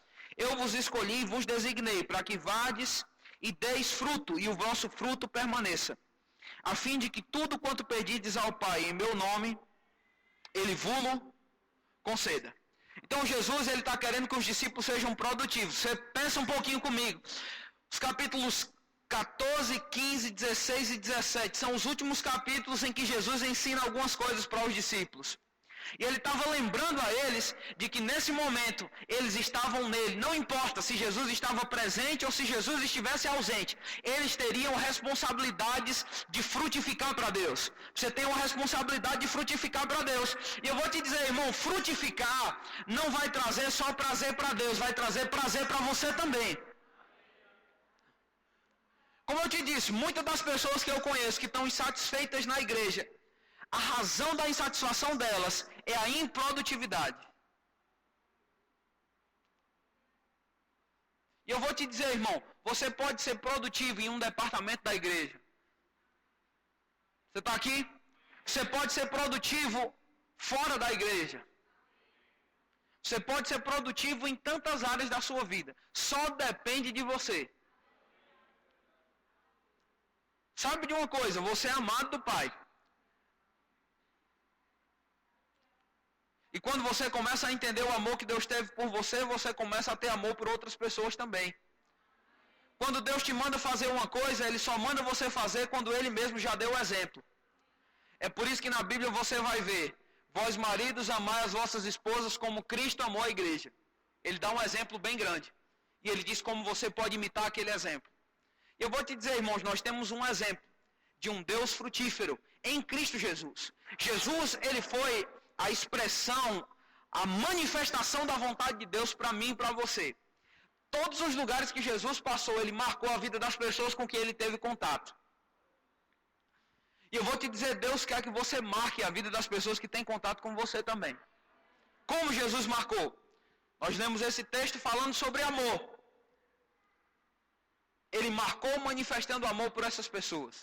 eu vos escolhi e vos designei, para que vades e deis fruto, e o vosso fruto permaneça, a fim de que tudo quanto pedides ao Pai em meu nome, ele vos conceda. Então Jesus, ele está querendo que os discípulos sejam produtivos. Você pensa um pouquinho comigo. Os capítulos 14, 15, 16 e 17 são os últimos capítulos em que Jesus ensina algumas coisas para os discípulos. E ele estava lembrando a eles de que nesse momento eles estavam nele. Não importa se Jesus estava presente ou se Jesus estivesse ausente. Eles teriam responsabilidades de frutificar para Deus. Você tem uma responsabilidade de frutificar para Deus. E eu vou te dizer, irmão, frutificar não vai trazer só prazer para Deus, vai trazer prazer para você também. Como eu te disse, muitas das pessoas que eu conheço que estão insatisfeitas na igreja, a razão da insatisfação delas é a improdutividade. E eu vou te dizer, irmão, você pode ser produtivo em um departamento da igreja. Você está aqui? Você pode ser produtivo fora da igreja. Você pode ser produtivo em tantas áreas da sua vida. Só depende de você. Sabe de uma coisa? Você é amado do Pai. E quando você começa a entender o amor que Deus teve por você, você começa a ter amor por outras pessoas também. Quando Deus te manda fazer uma coisa, Ele só manda você fazer quando Ele mesmo já deu o exemplo. É por isso que na Bíblia você vai ver: vós maridos, amai as vossas esposas como Cristo amou a igreja. Ele dá um exemplo bem grande. E Ele diz como você pode imitar aquele exemplo. E eu vou te dizer, irmãos, nós temos um exemplo de um Deus frutífero em Cristo Jesus. Jesus, Ele foi a expressão, a manifestação da vontade de Deus para mim e para você. Todos os lugares que Jesus passou, Ele marcou a vida das pessoas com quem Ele teve contato. E eu vou te dizer, Deus quer que você marque a vida das pessoas que têm contato com você também. Como Jesus marcou? Nós lemos esse texto falando sobre amor. Ele marcou manifestando amor por essas pessoas.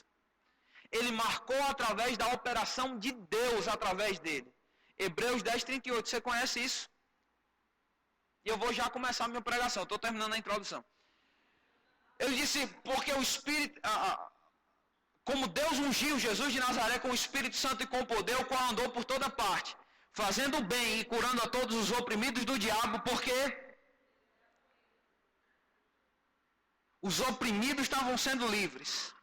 Ele marcou através da operação de Deus através dele. Hebreus 10, 38. Você conhece isso? E eu vou já começar a minha pregação. Estou terminando a introdução. Ele disse, porque o Espírito... como Deus ungiu Jesus de Nazaré com o Espírito Santo e com poder, o qual andou por toda parte, fazendo o bem e curando a todos os oprimidos do diabo, porque os oprimidos estavam sendo livres.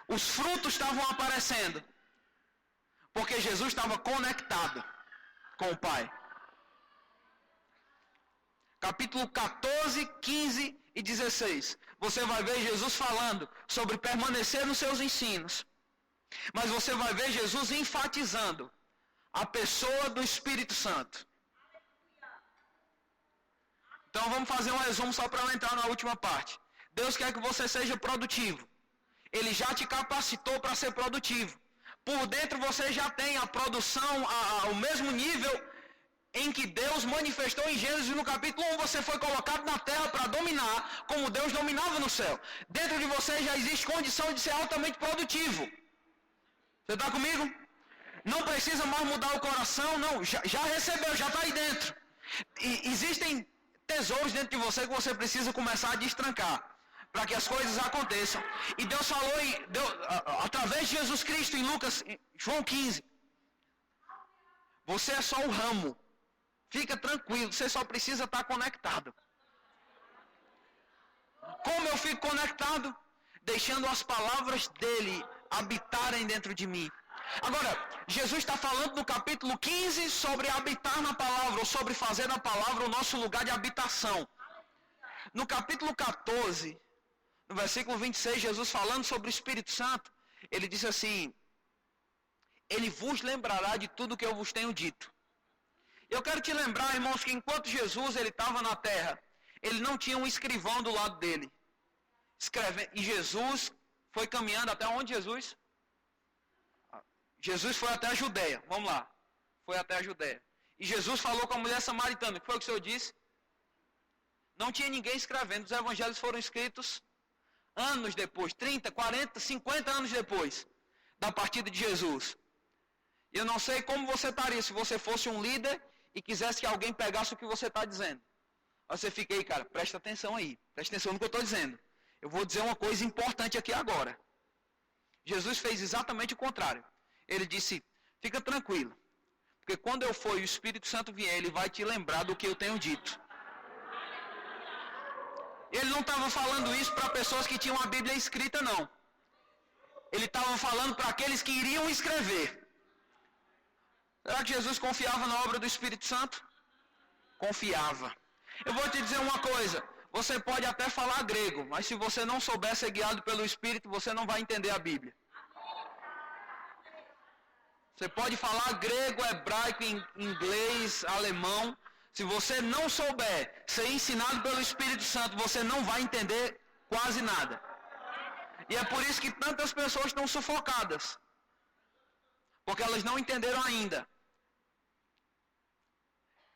Os frutos estavam aparecendo. Porque Jesus estava conectado com o Pai. Capítulo 14, 15 e 16. Você vai ver Jesus falando sobre permanecer nos seus ensinos. Mas você vai ver Jesus enfatizando a pessoa do Espírito Santo. Então vamos fazer um resumo só para eu entrar na última parte. Deus quer que você seja produtivo. Ele já te capacitou para ser produtivo. Por dentro você já tem a produção, o mesmo nível em que Deus manifestou em Gênesis no capítulo 1. Você foi colocado na terra para dominar, como Deus dominava no céu. Dentro de você já existe condição de ser altamente produtivo. Você está comigo? Não precisa mais mudar o coração, não. Já recebeu, já está aí dentro. E existem tesouros dentro de você que você precisa começar a destrancar, para que as coisas aconteçam. E Deus falou através de Jesus Cristo em João 15. Você é só um ramo. Fica tranquilo, você só precisa estar conectado. Como eu fico conectado? Deixando as palavras dele habitarem dentro de mim. Agora, Jesus está falando no capítulo 15 sobre habitar na palavra, ou sobre fazer da palavra o nosso lugar de habitação. No capítulo 14, no versículo 26, Jesus falando sobre o Espírito Santo, ele disse assim: ele vos lembrará de tudo que eu vos tenho dito. Eu quero te lembrar, irmãos, que enquanto Jesus ele estava na terra, ele não tinha um escrivão do lado dele. E Jesus foi caminhando até onde Jesus? Jesus foi até a Judéia. Vamos lá. Foi até a Judéia. E Jesus falou com a mulher samaritana. O que foi que o Senhor disse? Não tinha ninguém escrevendo. Os evangelhos foram escritos anos depois, 30, 40, 50 anos depois da partida de Jesus. Eu não sei como você estaria se você fosse um líder e quisesse que alguém pegasse o que você está dizendo. Aí você fica aí, cara, presta atenção aí. Presta atenção no que eu estou dizendo. Eu vou dizer uma coisa importante aqui agora. Jesus fez exatamente o contrário. Ele disse, fica tranquilo. Porque quando eu for e o Espírito Santo vier, ele vai te lembrar do que eu tenho dito. Ele não estava falando isso para pessoas que tinham a Bíblia escrita, não. Ele estava falando para aqueles que iriam escrever. Será que Jesus confiava na obra do Espírito Santo? Confiava. Eu vou te dizer uma coisa. Você pode até falar grego, mas se você não souber ser guiado pelo Espírito, você não vai entender a Bíblia. Você pode falar grego, hebraico, inglês, alemão. Se você não souber ser ensinado pelo Espírito Santo, você não vai entender quase nada. E é por isso que tantas pessoas estão sufocadas. Porque elas não entenderam ainda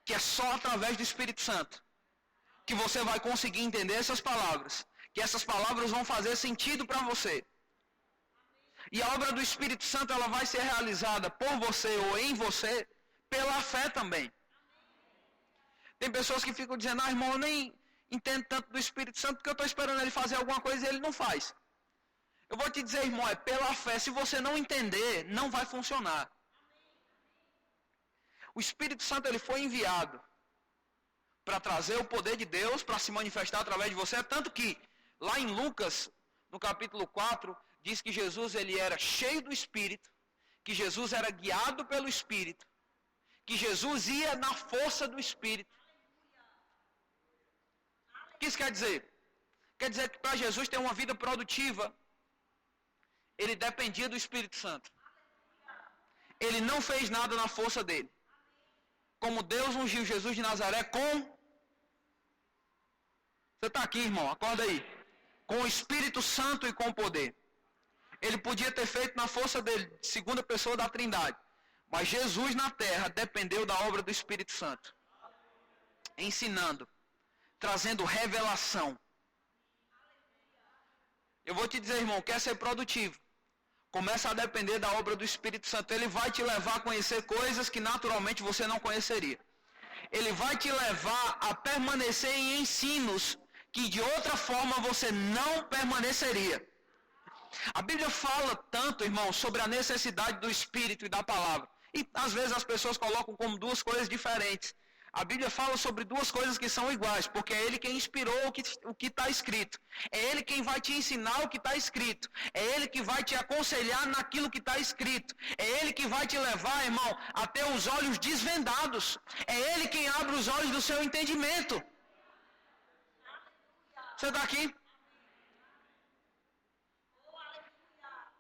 que é só através do Espírito Santo que você vai conseguir entender essas palavras. Que essas palavras vão fazer sentido para você. E a obra do Espírito Santo ela vai ser realizada por você ou em você pela fé também. Tem pessoas que ficam dizendo, irmão, eu nem entendo tanto do Espírito Santo porque eu estou esperando ele fazer alguma coisa e ele não faz. Eu vou te dizer, irmão, é pela fé. Se você não entender, não vai funcionar. O Espírito Santo ele foi enviado para trazer o poder de Deus, para se manifestar através de você. Tanto que, lá em Lucas, no capítulo 4, diz que Jesus ele era cheio do Espírito, que Jesus era guiado pelo Espírito, que Jesus ia na força do Espírito. O que isso quer dizer? Quer dizer que para Jesus ter uma vida produtiva, ele dependia do Espírito Santo. Ele não fez nada na força dele. Como Deus ungiu Jesus de Nazaré com... Você está aqui, irmão, acorda aí. Com o Espírito Santo e com poder. Ele podia ter feito na força dele, segunda pessoa da Trindade. Mas Jesus na terra dependeu da obra do Espírito Santo. Ensinando. Trazendo revelação. Eu vou te dizer, irmão, quer ser produtivo? Começa a depender da obra do Espírito Santo. Ele vai te levar a conhecer coisas que naturalmente você não conheceria. Ele vai te levar a permanecer em ensinos que de outra forma você não permaneceria. A Bíblia fala tanto, irmão, sobre a necessidade do Espírito e da palavra. E às vezes as pessoas colocam como duas coisas diferentes. A Bíblia fala sobre duas coisas que são iguais, porque é Ele quem inspirou o que está escrito. É Ele quem vai te ensinar o que está escrito. É Ele que vai te aconselhar naquilo que está escrito. É Ele que vai te levar, irmão, a ter os olhos desvendados. É Ele quem abre os olhos do seu entendimento. Você está aqui?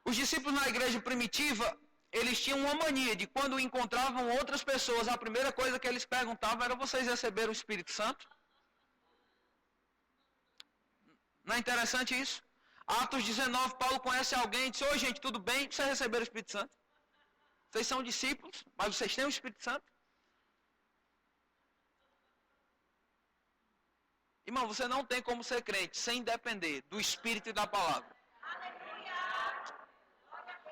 Os discípulos na igreja primitiva, eles tinham uma mania de quando encontravam outras pessoas, a primeira coisa que eles perguntavam era: vocês receberam o Espírito Santo? Não é interessante isso? Atos 19, Paulo conhece alguém e diz: oi gente, tudo bem? Vocês receberam o Espírito Santo? Vocês são discípulos, mas vocês têm o Espírito Santo? Irmão, você não tem como ser crente sem depender do Espírito e da palavra.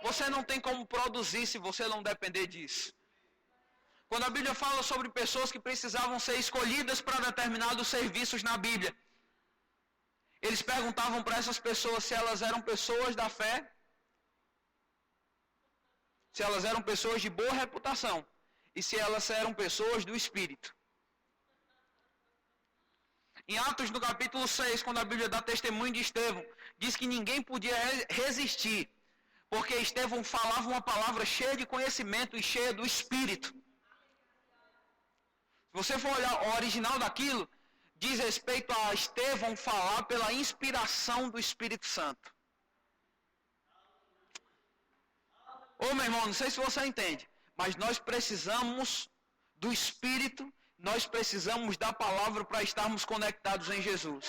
Você não tem como produzir se você não depender disso. Quando a Bíblia fala sobre pessoas que precisavam ser escolhidas para determinados serviços na Bíblia, eles perguntavam para essas pessoas se elas eram pessoas da fé, se elas eram pessoas de boa reputação e se elas eram pessoas do Espírito. Em Atos, no capítulo 6, quando a Bíblia dá testemunho de Estevão, diz que ninguém podia resistir, porque Estevão falava uma palavra cheia de conhecimento e cheia do Espírito. Se você for olhar o original daquilo, diz respeito a Estevão falar pela inspiração do Espírito Santo. Ô meu irmão, não sei se você entende, mas nós precisamos do Espírito, nós precisamos da palavra para estarmos conectados em Jesus.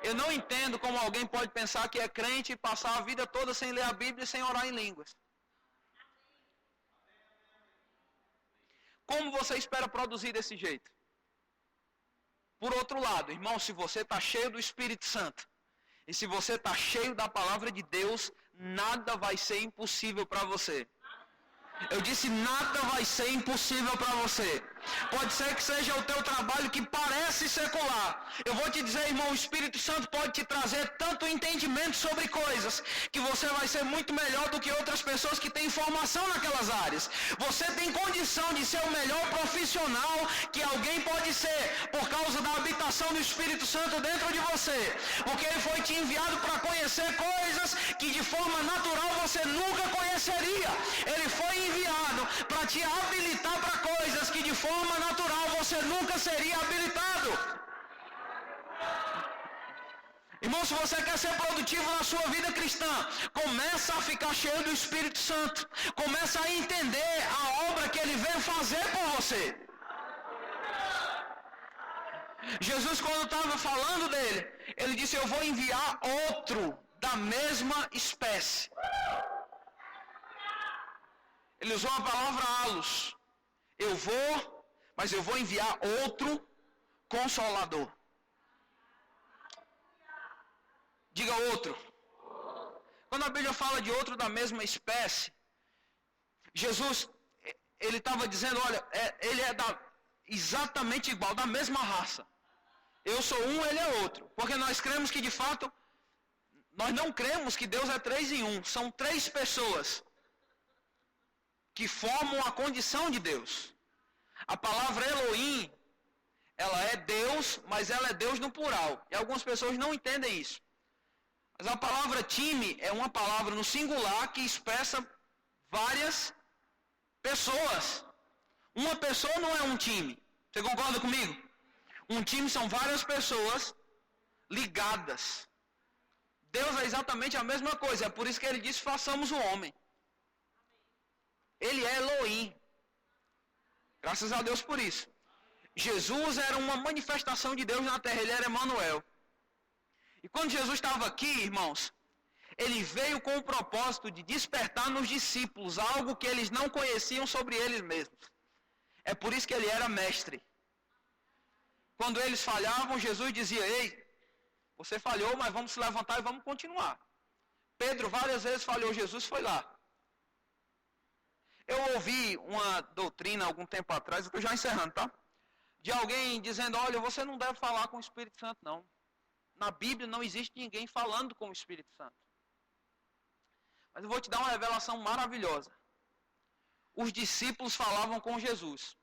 Eu não entendo como alguém pode pensar que é crente e passar a vida toda sem ler a Bíblia e sem orar em línguas. Como você espera produzir desse jeito? Por outro lado, irmão, se você está cheio do Espírito Santo, e se você está cheio da palavra de Deus, nada vai ser impossível para você. Eu disse, nada vai ser impossível para você. Pode ser que seja o teu trabalho que parece secular. Eu vou te dizer, irmão, o Espírito Santo pode te trazer tanto entendimento sobre coisas que você vai ser muito melhor do que outras pessoas que têm formação naquelas áreas. Você tem condição de ser o melhor profissional que alguém pode ser por causa da habitação do Espírito Santo dentro de você. Porque ele foi te enviado para conhecer coisas que de forma natural você nunca conheceria. Ele foi enviado para te habilitar para coisas que de forma natural você nunca seria habilitado. Irmão, se você quer ser produtivo na sua vida cristã, começa a ficar cheio do Espírito Santo. Começa a entender a obra que ele veio fazer por você. Jesus, quando estava falando dele, ele disse, eu vou enviar outro da mesma espécie. Ele usou a palavra halos. Mas eu vou enviar outro consolador. Diga outro. Quando a Bíblia fala de outro da mesma espécie, Jesus, ele estava dizendo, olha, ele é exatamente igual, da mesma raça. Eu sou um, ele é outro. Porque nós cremos que de fato, nós não cremos que Deus é 3 em 1. São 3 pessoas que formam a condição de Deus. A palavra Elohim, ela é Deus, mas ela é Deus no plural. E algumas pessoas não entendem isso. Mas a palavra time é uma palavra no singular que expressa várias pessoas. Uma pessoa não é um time. Você concorda comigo? Um time são várias pessoas ligadas. Deus é exatamente a mesma coisa. É por isso que ele disse, façamos o homem. Ele é Elohim. Graças a Deus por isso. Jesus era uma manifestação de Deus na terra. Ele era Emanuel. E quando Jesus estava aqui, irmãos, ele veio com o propósito de despertar nos discípulos algo que eles não conheciam sobre eles mesmos. É por isso que ele era mestre. Quando eles falhavam, Jesus dizia, ei, você falhou, mas vamos se levantar e vamos continuar. Pedro várias vezes falhou, Jesus foi lá. Eu ouvi uma doutrina algum tempo atrás, eu estou já encerrando, tá? De alguém dizendo, olha, você não deve falar com o Espírito Santo, não. Na Bíblia não existe ninguém falando com o Espírito Santo. Mas eu vou te dar uma revelação maravilhosa. Os discípulos falavam com Jesus.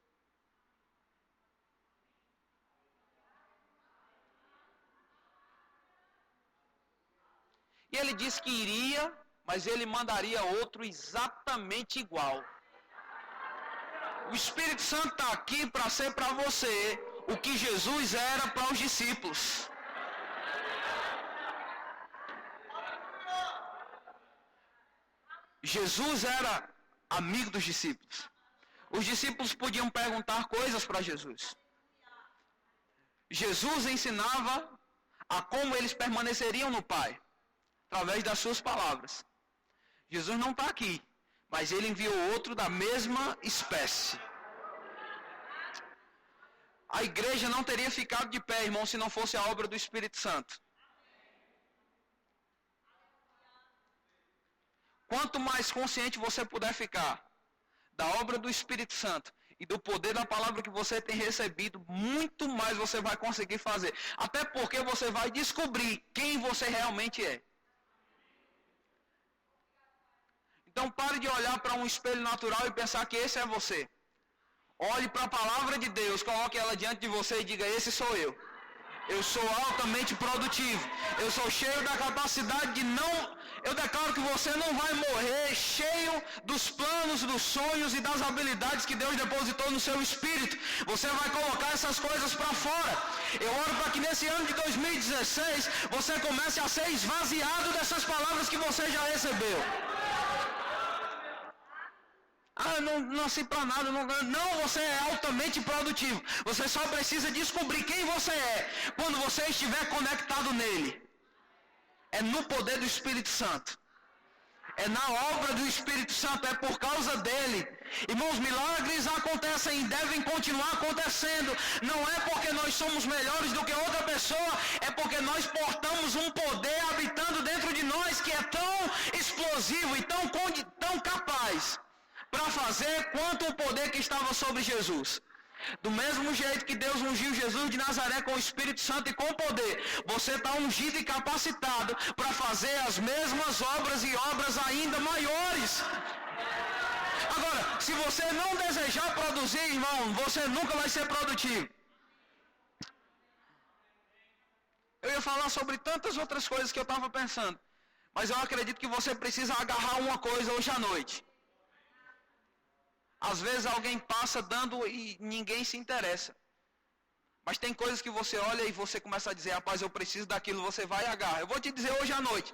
E ele disse que iria, mas ele mandaria outro exatamente igual. O Espírito Santo está aqui para ser para você o que Jesus era para os discípulos. Jesus era amigo dos discípulos. Os discípulos podiam perguntar coisas para Jesus. Jesus ensinava a como eles permaneceriam no Pai, através das suas palavras. Jesus não está aqui, mas ele enviou outro da mesma espécie. A igreja não teria ficado de pé, irmão, se não fosse a obra do Espírito Santo. Quanto mais consciente você puder ficar da obra do Espírito Santo e do poder da palavra que você tem recebido, muito mais você vai conseguir fazer. Até porque você vai descobrir quem você realmente é. Então pare de olhar para um espelho natural e pensar que esse é você. Olhe para a palavra de Deus, coloque ela diante de você e diga, esse sou eu. Eu sou altamente produtivo. Eu sou cheio da capacidade de não... Eu declaro que você não vai morrer cheio dos planos, dos sonhos e das habilidades que Deus depositou no seu espírito. Você vai colocar essas coisas para fora. Eu oro para que nesse ano de 2016 você comece a ser esvaziado dessas palavras que você já recebeu. Ah, eu não nasci para nada. Não, você é altamente produtivo. Você só precisa descobrir quem você é quando você estiver conectado nele. É no poder do Espírito Santo. É na obra do Espírito Santo, é por causa dele. Irmãos, milagres acontecem e devem continuar acontecendo. Não é porque nós somos melhores do que outra pessoa, é porque nós portamos um poder habitando dentro de nós que é tão explosivo e tão capaz para fazer quanto o poder que estava sobre Jesus. Do mesmo jeito que Deus ungiu Jesus de Nazaré com o Espírito Santo e com poder, você está ungido e capacitado para fazer as mesmas obras e obras ainda maiores. Agora, se você não desejar produzir, irmão, você nunca vai ser produtivo. Eu ia falar sobre tantas outras coisas que eu estava pensando, mas eu acredito que você precisa agarrar uma coisa hoje à noite. Às vezes alguém passa dando e ninguém se interessa. Mas tem coisas que você olha e você começa a dizer, rapaz, eu preciso daquilo, você vai e agarra. Eu vou te dizer hoje à noite,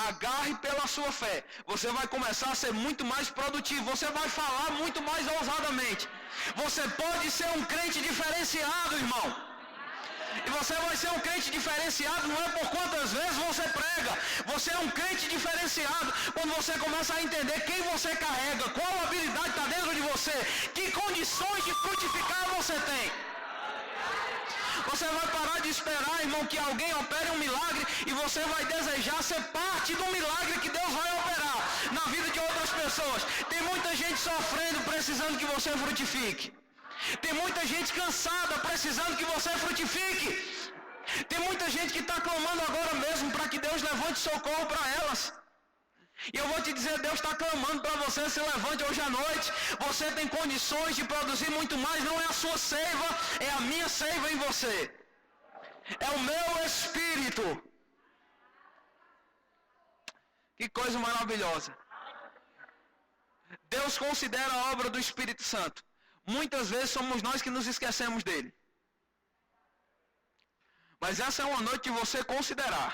agarre pela sua fé. Você vai começar a ser muito mais produtivo, você vai falar muito mais ousadamente. Você pode ser um crente diferenciado, irmão. E você vai ser um crente diferenciado não é por quantas vezes você prega. Você é um crente diferenciado quando você começa a entender quem você carrega, qual habilidade está dentro de você, que condições de frutificar você tem. Você vai parar de esperar, irmão, que alguém opere um milagre e você vai desejar ser parte do milagre que Deus vai operar na vida de outras pessoas. Tem muita gente sofrendo, precisando que você frutifique. Tem muita gente cansada, precisando que você frutifique. Tem muita gente que está clamando agora mesmo para que Deus levante socorro para elas. E eu vou te dizer, Deus está clamando para você, se levante hoje à noite. Você tem condições de produzir muito mais, não é a sua seiva, é a minha seiva em você. É o meu espírito. Que coisa maravilhosa. Deus considera a obra do Espírito Santo. Muitas vezes somos nós que nos esquecemos dele. Mas essa é uma noite de você considerar.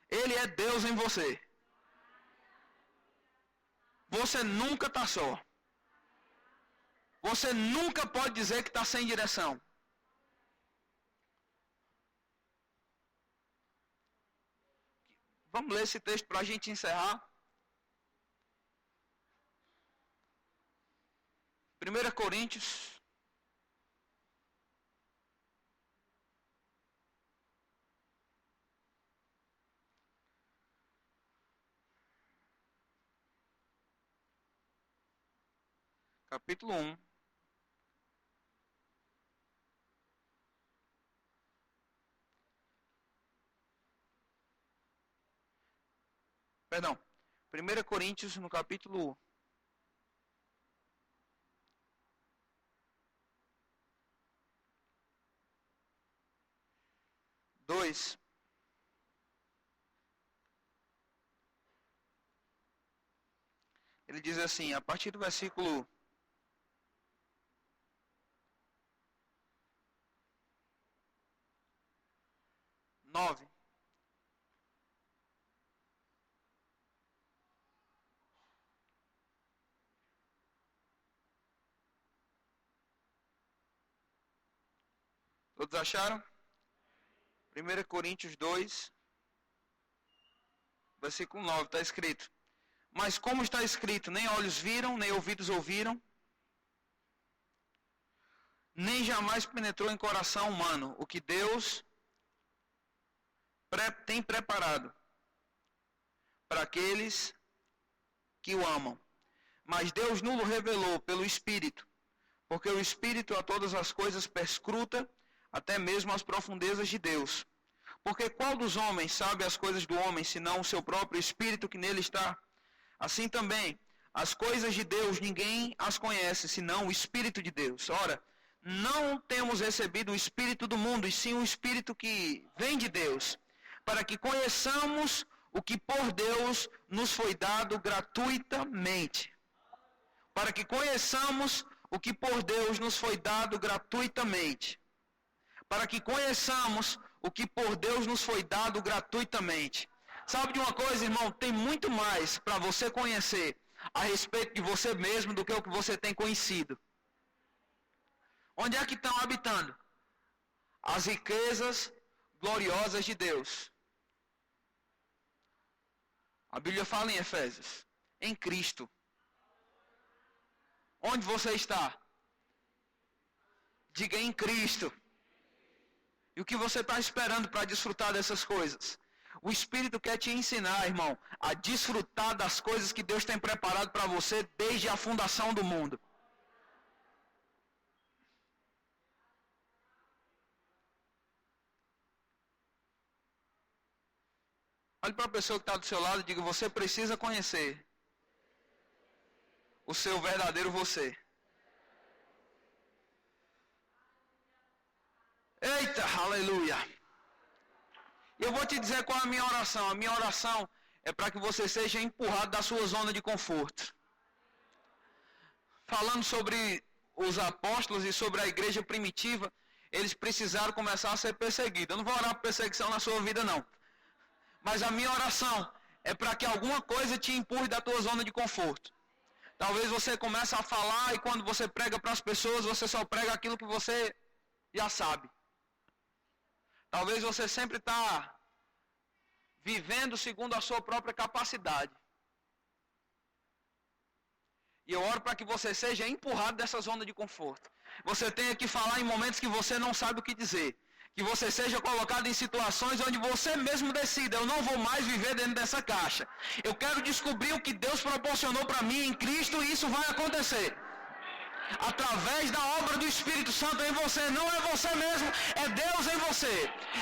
Ele é Deus em você. Você nunca está só. Você nunca pode dizer que está sem direção. Vamos ler esse texto para a gente encerrar. 1 Coríntios. Capítulo 1. Perdão. 1 Coríntios no capítulo 2. Ele diz assim, a partir do versículo 9. Todos acharam? 1 Coríntios 2, versículo 9, está escrito. Mas como está escrito, nem olhos viram, nem ouvidos ouviram, nem jamais penetrou em coração humano o que Deus tem preparado para aqueles que o amam. Mas Deus nulo revelou pelo Espírito, porque o Espírito a todas as coisas perscruta, até mesmo as profundezas de Deus. Porque qual dos homens sabe as coisas do homem, senão o seu próprio Espírito que nele está? Assim também, as coisas de Deus ninguém as conhece, senão o Espírito de Deus. Ora, não temos recebido o Espírito do mundo, e sim o Espírito que vem de Deus, para que conheçamos o que por Deus nos foi dado gratuitamente. Para que conheçamos o que por Deus nos foi dado gratuitamente. Para que conheçamos o que por Deus nos foi dado gratuitamente. Sabe de uma coisa, irmão? Tem muito mais para você conhecer a respeito de você mesmo do que o que você tem conhecido. Onde é que estão habitando as riquezas gloriosas de Deus? A Bíblia fala em Efésios, em Cristo. Onde você está? Diga em Cristo. E o que você está esperando para desfrutar dessas coisas? O Espírito quer te ensinar, irmão, a desfrutar das coisas que Deus tem preparado para você desde a fundação do mundo. Olhe para a pessoa que está do seu lado e diga: você precisa conhecer o seu verdadeiro você. Eita, aleluia! Eu vou te dizer qual é a minha oração. A minha oração é para que você seja empurrado da sua zona de conforto. Falando sobre os apóstolos e sobre a igreja primitiva, eles precisaram começar a ser perseguidos. Eu não vou orar por perseguição na sua vida, não. Mas a minha oração é para que alguma coisa te empurre da tua zona de conforto. Talvez você comece a falar e quando você prega para as pessoas, você só prega aquilo que você já sabe. Talvez você sempre está vivendo segundo a sua própria capacidade. E eu oro para que você seja empurrado dessa zona de conforto. Você tenha que falar em momentos que você não sabe o que dizer. Que você seja colocado em situações onde você mesmo decida: eu não vou mais viver dentro dessa caixa. Eu quero descobrir o que Deus proporcionou para mim em Cristo e isso vai acontecer. Através da obra do Espírito Santo em você. Não é você mesmo, é Deus em você.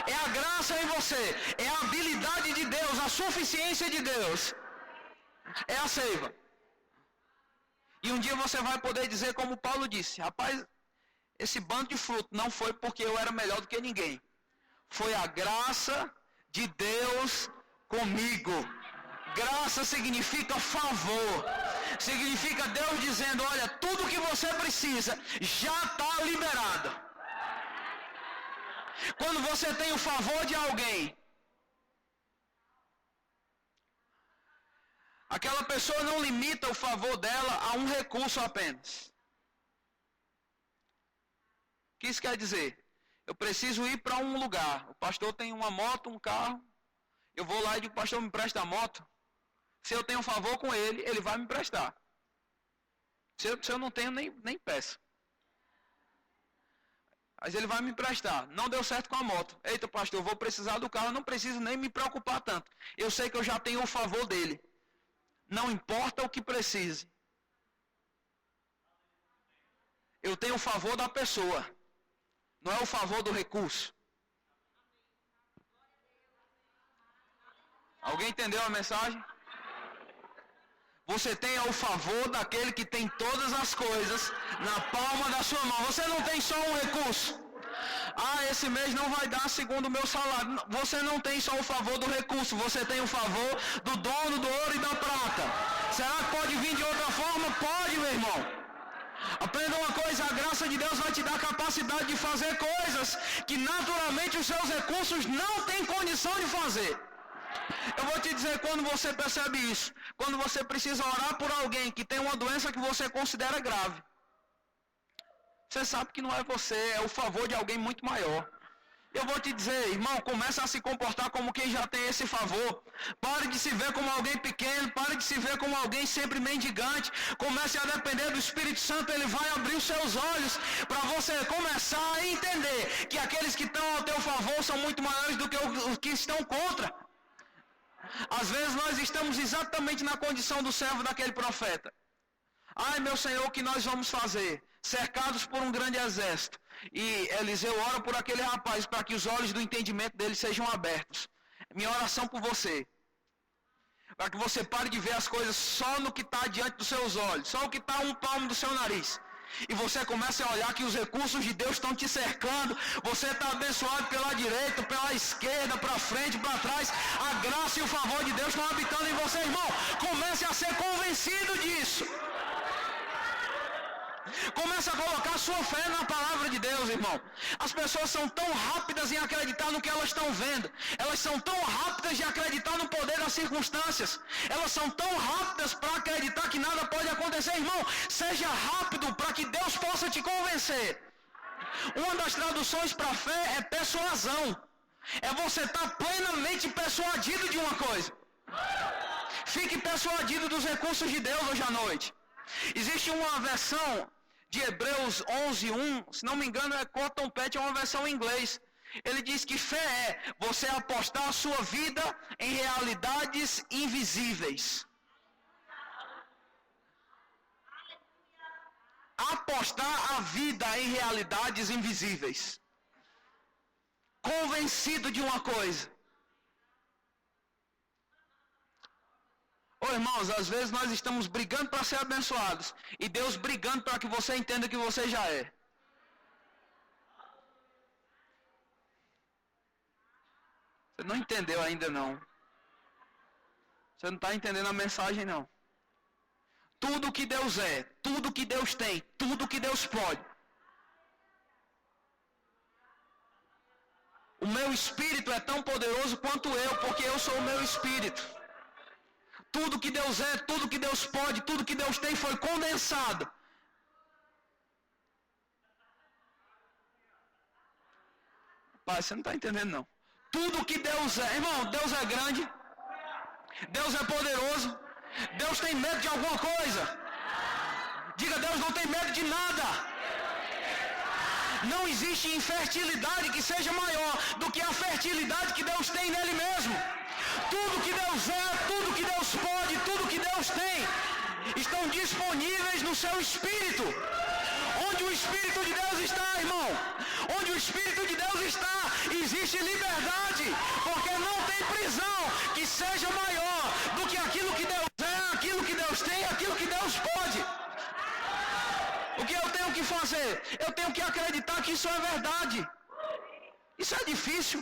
É a graça em você. É a habilidade de Deus, a suficiência de Deus. É a seiva. E um dia você vai poder dizer como Paulo disse: rapaz, esse bando de fruto não foi porque eu era melhor do que ninguém. Foi a graça de Deus comigo. Graça significa favor. Significa Deus dizendo: olha, tudo que você precisa já está liberado. Quando você tem o favor de alguém, aquela pessoa não limita o favor dela a um recurso apenas. O que isso quer dizer? Eu preciso ir para um lugar. O pastor tem uma moto, um carro. Eu vou lá e digo: pastor, me empresta a moto. Se eu tenho um favor com ele, ele vai me emprestar. Se eu não tenho, nem peço. Mas ele vai me emprestar. Não deu certo com a moto. Eita, pastor, eu vou precisar do carro. Eu não preciso nem me preocupar tanto. Eu sei que eu já tenho o favor dele. Não importa o que precise. Eu tenho o favor da pessoa. Não é o favor do recurso. Alguém entendeu a mensagem? Você tem o favor daquele que tem todas as coisas na palma da sua mão. Você não tem só um recurso. Ah, esse mês não vai dar segundo o meu salário. Você não tem só o favor do recurso. Você tem o favor do dono do ouro e da prata. Será que pode vir de outra forma? Pode, meu irmão. Aprenda uma coisa: a graça de Deus vai te dar a capacidade de fazer coisas que naturalmente os seus recursos não têm condição de fazer. Eu vou te dizer quando você percebe isso. Quando você precisa orar por alguém que tem uma doença que você considera grave. Você sabe que não é você, é o favor de alguém muito maior. Eu vou te dizer, irmão, começa a se comportar como quem já tem esse favor. Pare de se ver como alguém pequeno, pare de se ver como alguém sempre mendigante. Comece a depender do Espírito Santo, ele vai abrir os seus olhos para você começar a entender que aqueles que estão ao teu favor são muito maiores do que os que estão contra. Às vezes nós estamos exatamente na condição do servo daquele profeta. Ai, meu Senhor, o que nós vamos fazer? Cercados por um grande exército. E Eliseu ora por aquele rapaz para que os olhos do entendimento dele sejam abertos. Minha oração por você, para que você pare de ver as coisas só no que está diante dos seus olhos, só o que está a um palmo do seu nariz. E você começa a olhar que os recursos de Deus estão te cercando. Você está abençoado pela direita, pela esquerda, para frente, para trás. A graça e o favor de Deus estão habitando em você, irmão. Comece a ser convencido disso. Comece a colocar sua fé na palavra de Deus, irmão. As pessoas são tão rápidas em acreditar no que elas estão vendo. Elas são tão rápidas de acreditar no poder das circunstâncias. Elas são tão rápidas para acreditar que nada pode acontecer, irmão. Seja rápido para que Deus possa te convencer. Uma das traduções para fé é persuasão. É você estar plenamente persuadido de uma coisa. Fique persuadido dos recursos de Deus hoje à noite. Existe uma versão de Hebreus 11:1, se não me engano é Cotton Pet, é uma versão em inglês, Ele diz que fé é você apostar a sua vida em realidades invisíveis. Apostar a vida em realidades invisíveis. Convencido de uma coisa. Ô irmãos, às vezes nós estamos brigando para ser abençoados. E Deus brigando para que você entenda que você já é. Você não entendeu ainda não. Você não está entendendo a mensagem não. Tudo que Deus é, tudo que Deus tem, tudo que Deus pode. O meu espírito é tão poderoso quanto eu, porque eu sou o meu espírito. Tudo que Deus é, tudo que Deus pode, tudo que Deus tem foi condensado. Pai, você não está entendendo não. Tudo que Deus é, irmão, Deus é grande. Deus é poderoso. Deus tem medo de alguma coisa? Diga, Deus não tem medo de nada. Não existe infertilidade que seja maior do que a fertilidade que Deus tem nele mesmo. Tudo que Deus é, tudo que Deus pode, tudo que Deus tem, estão disponíveis no seu Espírito. Onde o Espírito de Deus está, irmão? Onde o Espírito de Deus está, existe liberdade, porque não tem prisão que seja maior do que aquilo que Deus é, aquilo que Deus tem, aquilo que Deus pode. O que eu tenho que fazer? Eu tenho que acreditar que isso é verdade. Isso é difícil.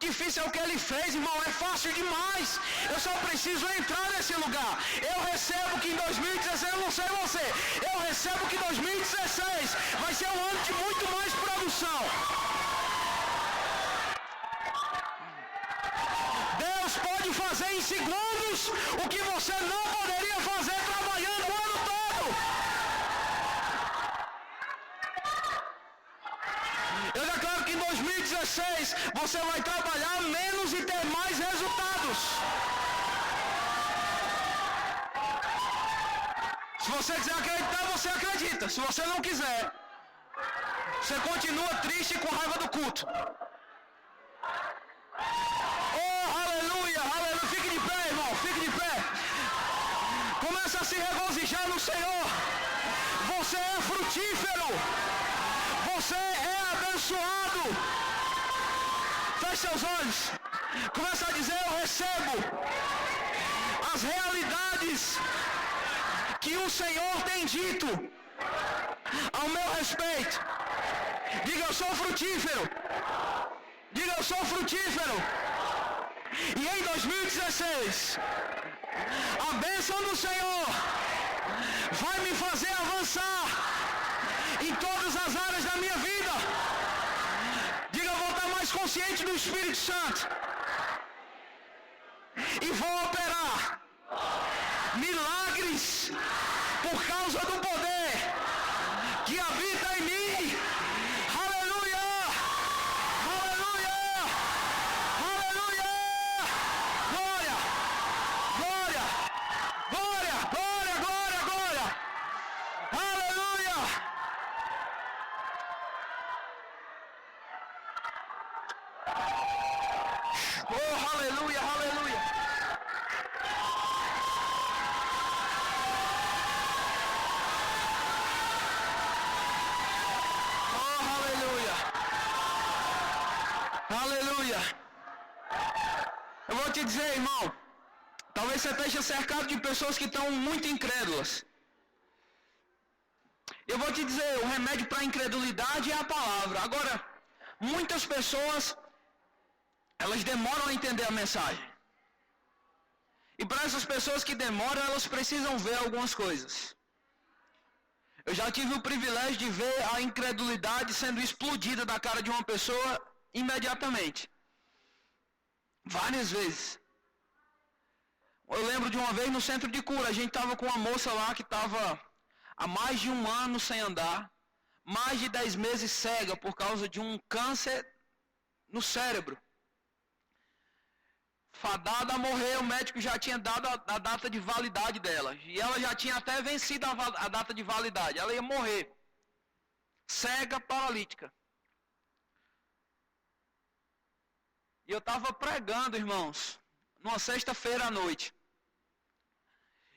Difícil é o que ele fez, irmão, é fácil demais. Eu só preciso entrar nesse lugar. Eu recebo que em 2016, eu não sei você, eu recebo que 2016 vai ser um ano de muito mais produção. Deus pode fazer em segundos o que você não poderia fazer trabalhando o ano todo. Eu declaro que em 2016 você vai trabalhar menos e ter mais resultados. Se você quiser acreditar, você acredita. Se você não quiser, você continua triste com raiva do culto. Oh, aleluia, aleluia. Fique de pé, irmão, fique de pé. Começa a se regozijar no Senhor. Você é frutífero. Você é abençoado. Feche seus olhos. Começa a dizer: eu recebo as realidades que o Senhor tem dito ao meu respeito. Diga: eu sou frutífero. Diga: eu sou frutífero. E em 2016, a bênção do Senhor vai me fazer avançar em todas as áreas da minha vida. Diga: eu vou estar mais consciente do Espírito Santo. E vou operar milagres por causa do poder que habita em mim. Aleluia! Aleluia! Aleluia! Glória! Glória! Glória! Glória! Glória! Glória! Aleluia! Oh, aleluia! Aleluia! Aleluia. Eu vou te dizer, irmão, talvez você esteja cercado de pessoas que estão muito incrédulas. Eu vou te dizer, o remédio para a incredulidade é a palavra. Agora, muitas pessoas, elas demoram a entender a mensagem. E para essas pessoas que demoram, elas precisam ver algumas coisas. Eu já tive o privilégio de ver a incredulidade sendo explodida da cara de uma pessoa imediatamente. Várias vezes. Eu lembro de uma vez no centro de cura, a gente estava com uma moça lá que estava há mais de 1 ano sem andar, mais de 10 meses cega por causa de um câncer no cérebro. Fadada a morrer, o médico já tinha dado a data de validade dela. E ela já tinha até vencido a data de validade. Ela ia morrer. Cega, paralítica. E eu estava pregando, irmãos, numa sexta-feira à noite.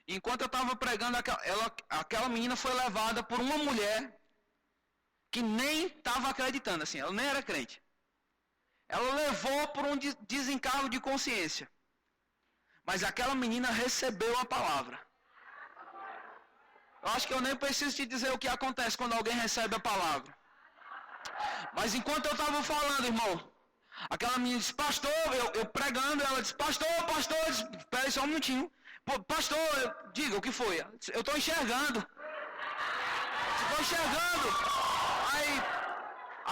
Enquanto eu estava pregando, aquela menina foi levada por uma mulher que nem estava acreditando, assim, ela nem era crente. Ela levou por um desencargo de consciência. Mas aquela menina recebeu a palavra. Eu acho que eu nem preciso te dizer o que acontece quando alguém recebe a palavra. Mas enquanto eu estava falando, irmão, aquela menina disse, pastor, eu pregando, ela disse, pastor, eu disse, espera aí só um minutinho. Pastor, diga, o que foi? Eu estou enxergando. Estou enxergando. Aí,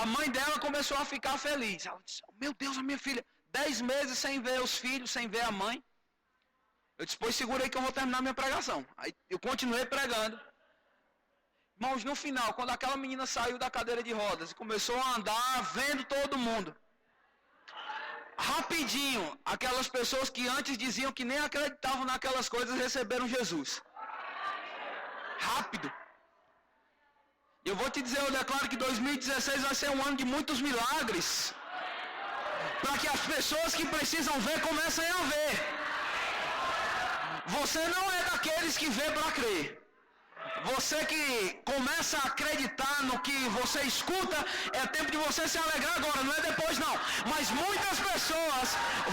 a mãe dela começou a ficar feliz. Ela disse, meu Deus, a minha filha, 10 meses sem ver os filhos, sem ver a mãe. Eu disse, pois segura aí que eu vou terminar minha pregação. Aí eu continuei pregando. Irmãos, no final, quando aquela menina saiu da cadeira de rodas e começou a andar, vendo todo mundo. Rapidinho, aquelas pessoas que antes diziam que nem acreditavam naquelas coisas, receberam Jesus. Rápido. Eu vou te dizer, eu declaro que 2016 vai ser um ano de muitos milagres. Para que as pessoas que precisam ver comecem a ver. Você não é daqueles que vê para crer. Você que começa a acreditar no que você escuta, é tempo de você se alegrar agora, não é depois não. Mas muitas pessoas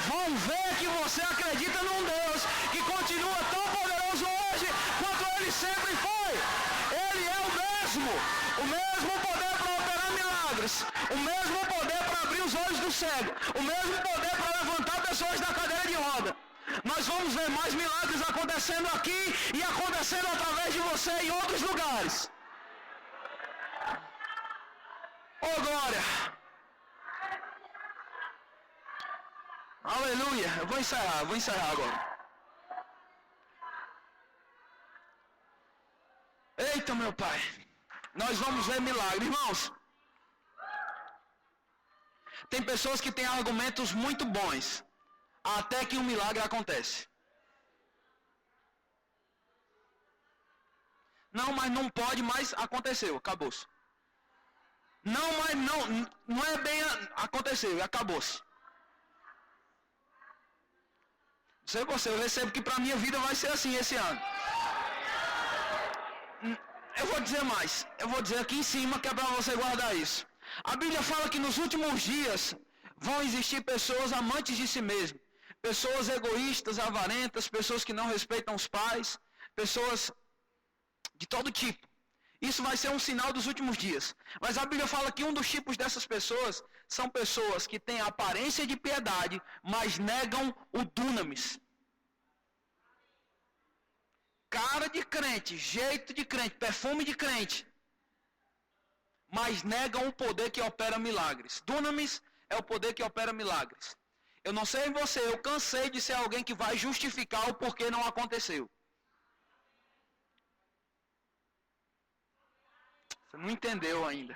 vão ver que você acredita num Deus que continua tão poderoso hoje quanto ele sempre foi. Ele é o mesmo poder para operar milagres, o mesmo poder para abrir os olhos do cego, o mesmo poder para levantar pessoas da cadeira de roda. Nós vamos ver mais milagres acontecendo aqui e acontecendo através de você em outros lugares. Oh, glória! Aleluia! Eu vou encerrar agora. Eita, meu Pai! Nós vamos ver milagres, irmãos. Tem pessoas que têm argumentos muito bons até que um milagre acontece. Não, mas não pode, mas aconteceu, acabou-se. Não, mas não é bem, aconteceu, acabou-se. Não sei você, eu recebo que para a minha vida vai ser assim esse ano. Eu vou dizer mais, eu vou dizer aqui em cima que é para você guardar isso. A Bíblia fala que nos últimos dias vão existir pessoas amantes de si mesmo. Pessoas egoístas, avarentas, pessoas que não respeitam os pais, pessoas de todo tipo. Isso vai ser um sinal dos últimos dias. Mas a Bíblia fala que um dos tipos dessas pessoas são pessoas que têm a aparência de piedade, mas negam o dunamis. Cara de crente, jeito de crente, perfume de crente, mas negam o poder que opera milagres. Dunamis é o poder que opera milagres. Eu não sei em você, eu cansei de ser alguém que vai justificar o porquê não aconteceu. Você não entendeu ainda.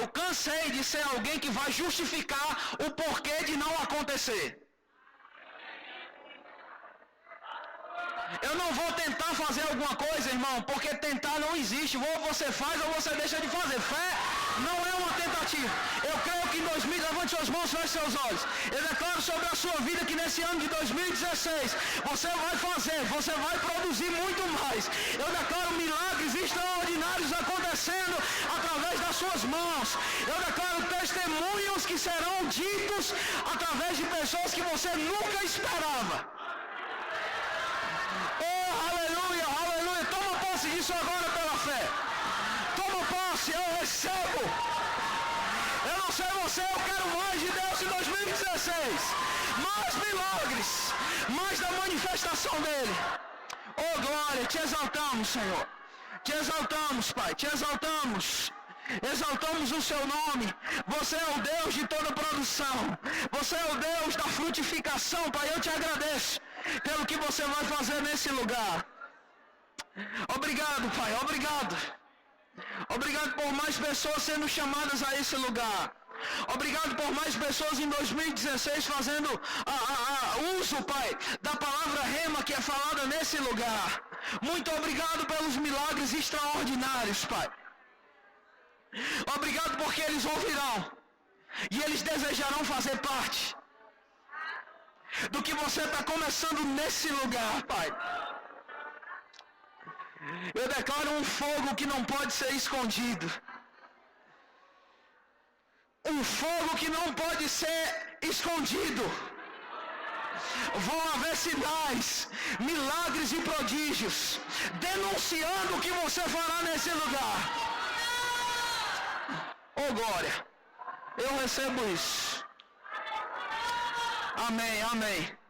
Eu cansei de ser alguém que vai justificar o porquê de não acontecer. Eu não vou tentar fazer alguma coisa, irmão, porque tentar não existe. Ou você faz ou você deixa de fazer. Fé não é uma tentativa. Eu creio que em 2000, levante suas mãos, feche seus olhos. Eu declaro sobre a sua vida que nesse ano de 2016, você vai fazer, você vai produzir muito mais. Eu declaro milagres extraordinários acontecendo através das suas mãos. Eu declaro testemunhos que serão ditos através de pessoas que você nunca esperava. Oh, aleluia, aleluia. Toma posse disso agora pela fé. Toma posse, eu recebo. Eu não sei você, eu quero mais de Deus em 2016. Mais milagres, mais da manifestação dele. Oh, glória, te exaltamos, Senhor. Te exaltamos, Pai, te exaltamos. Exaltamos o seu nome. Você é o Deus de toda produção. Você é o Deus da frutificação, Pai. Eu te agradeço pelo que você vai fazer nesse lugar. Obrigado, Pai. Obrigado. Obrigado por mais pessoas sendo chamadas a esse lugar. Obrigado por mais pessoas em 2016 fazendo uso, Pai, da palavra rema que é falada nesse lugar. Muito obrigado pelos milagres extraordinários, Pai. Obrigado porque eles ouvirão e eles desejarão fazer parte. do que você está começando nesse lugar, Pai. Eu declaro um fogo que não pode ser escondido. Um fogo que não pode ser escondido. Vão haver sinais, milagres e prodígios, denunciando o que você fará nesse lugar. Oh glória, eu recebo isso. Amém, amém.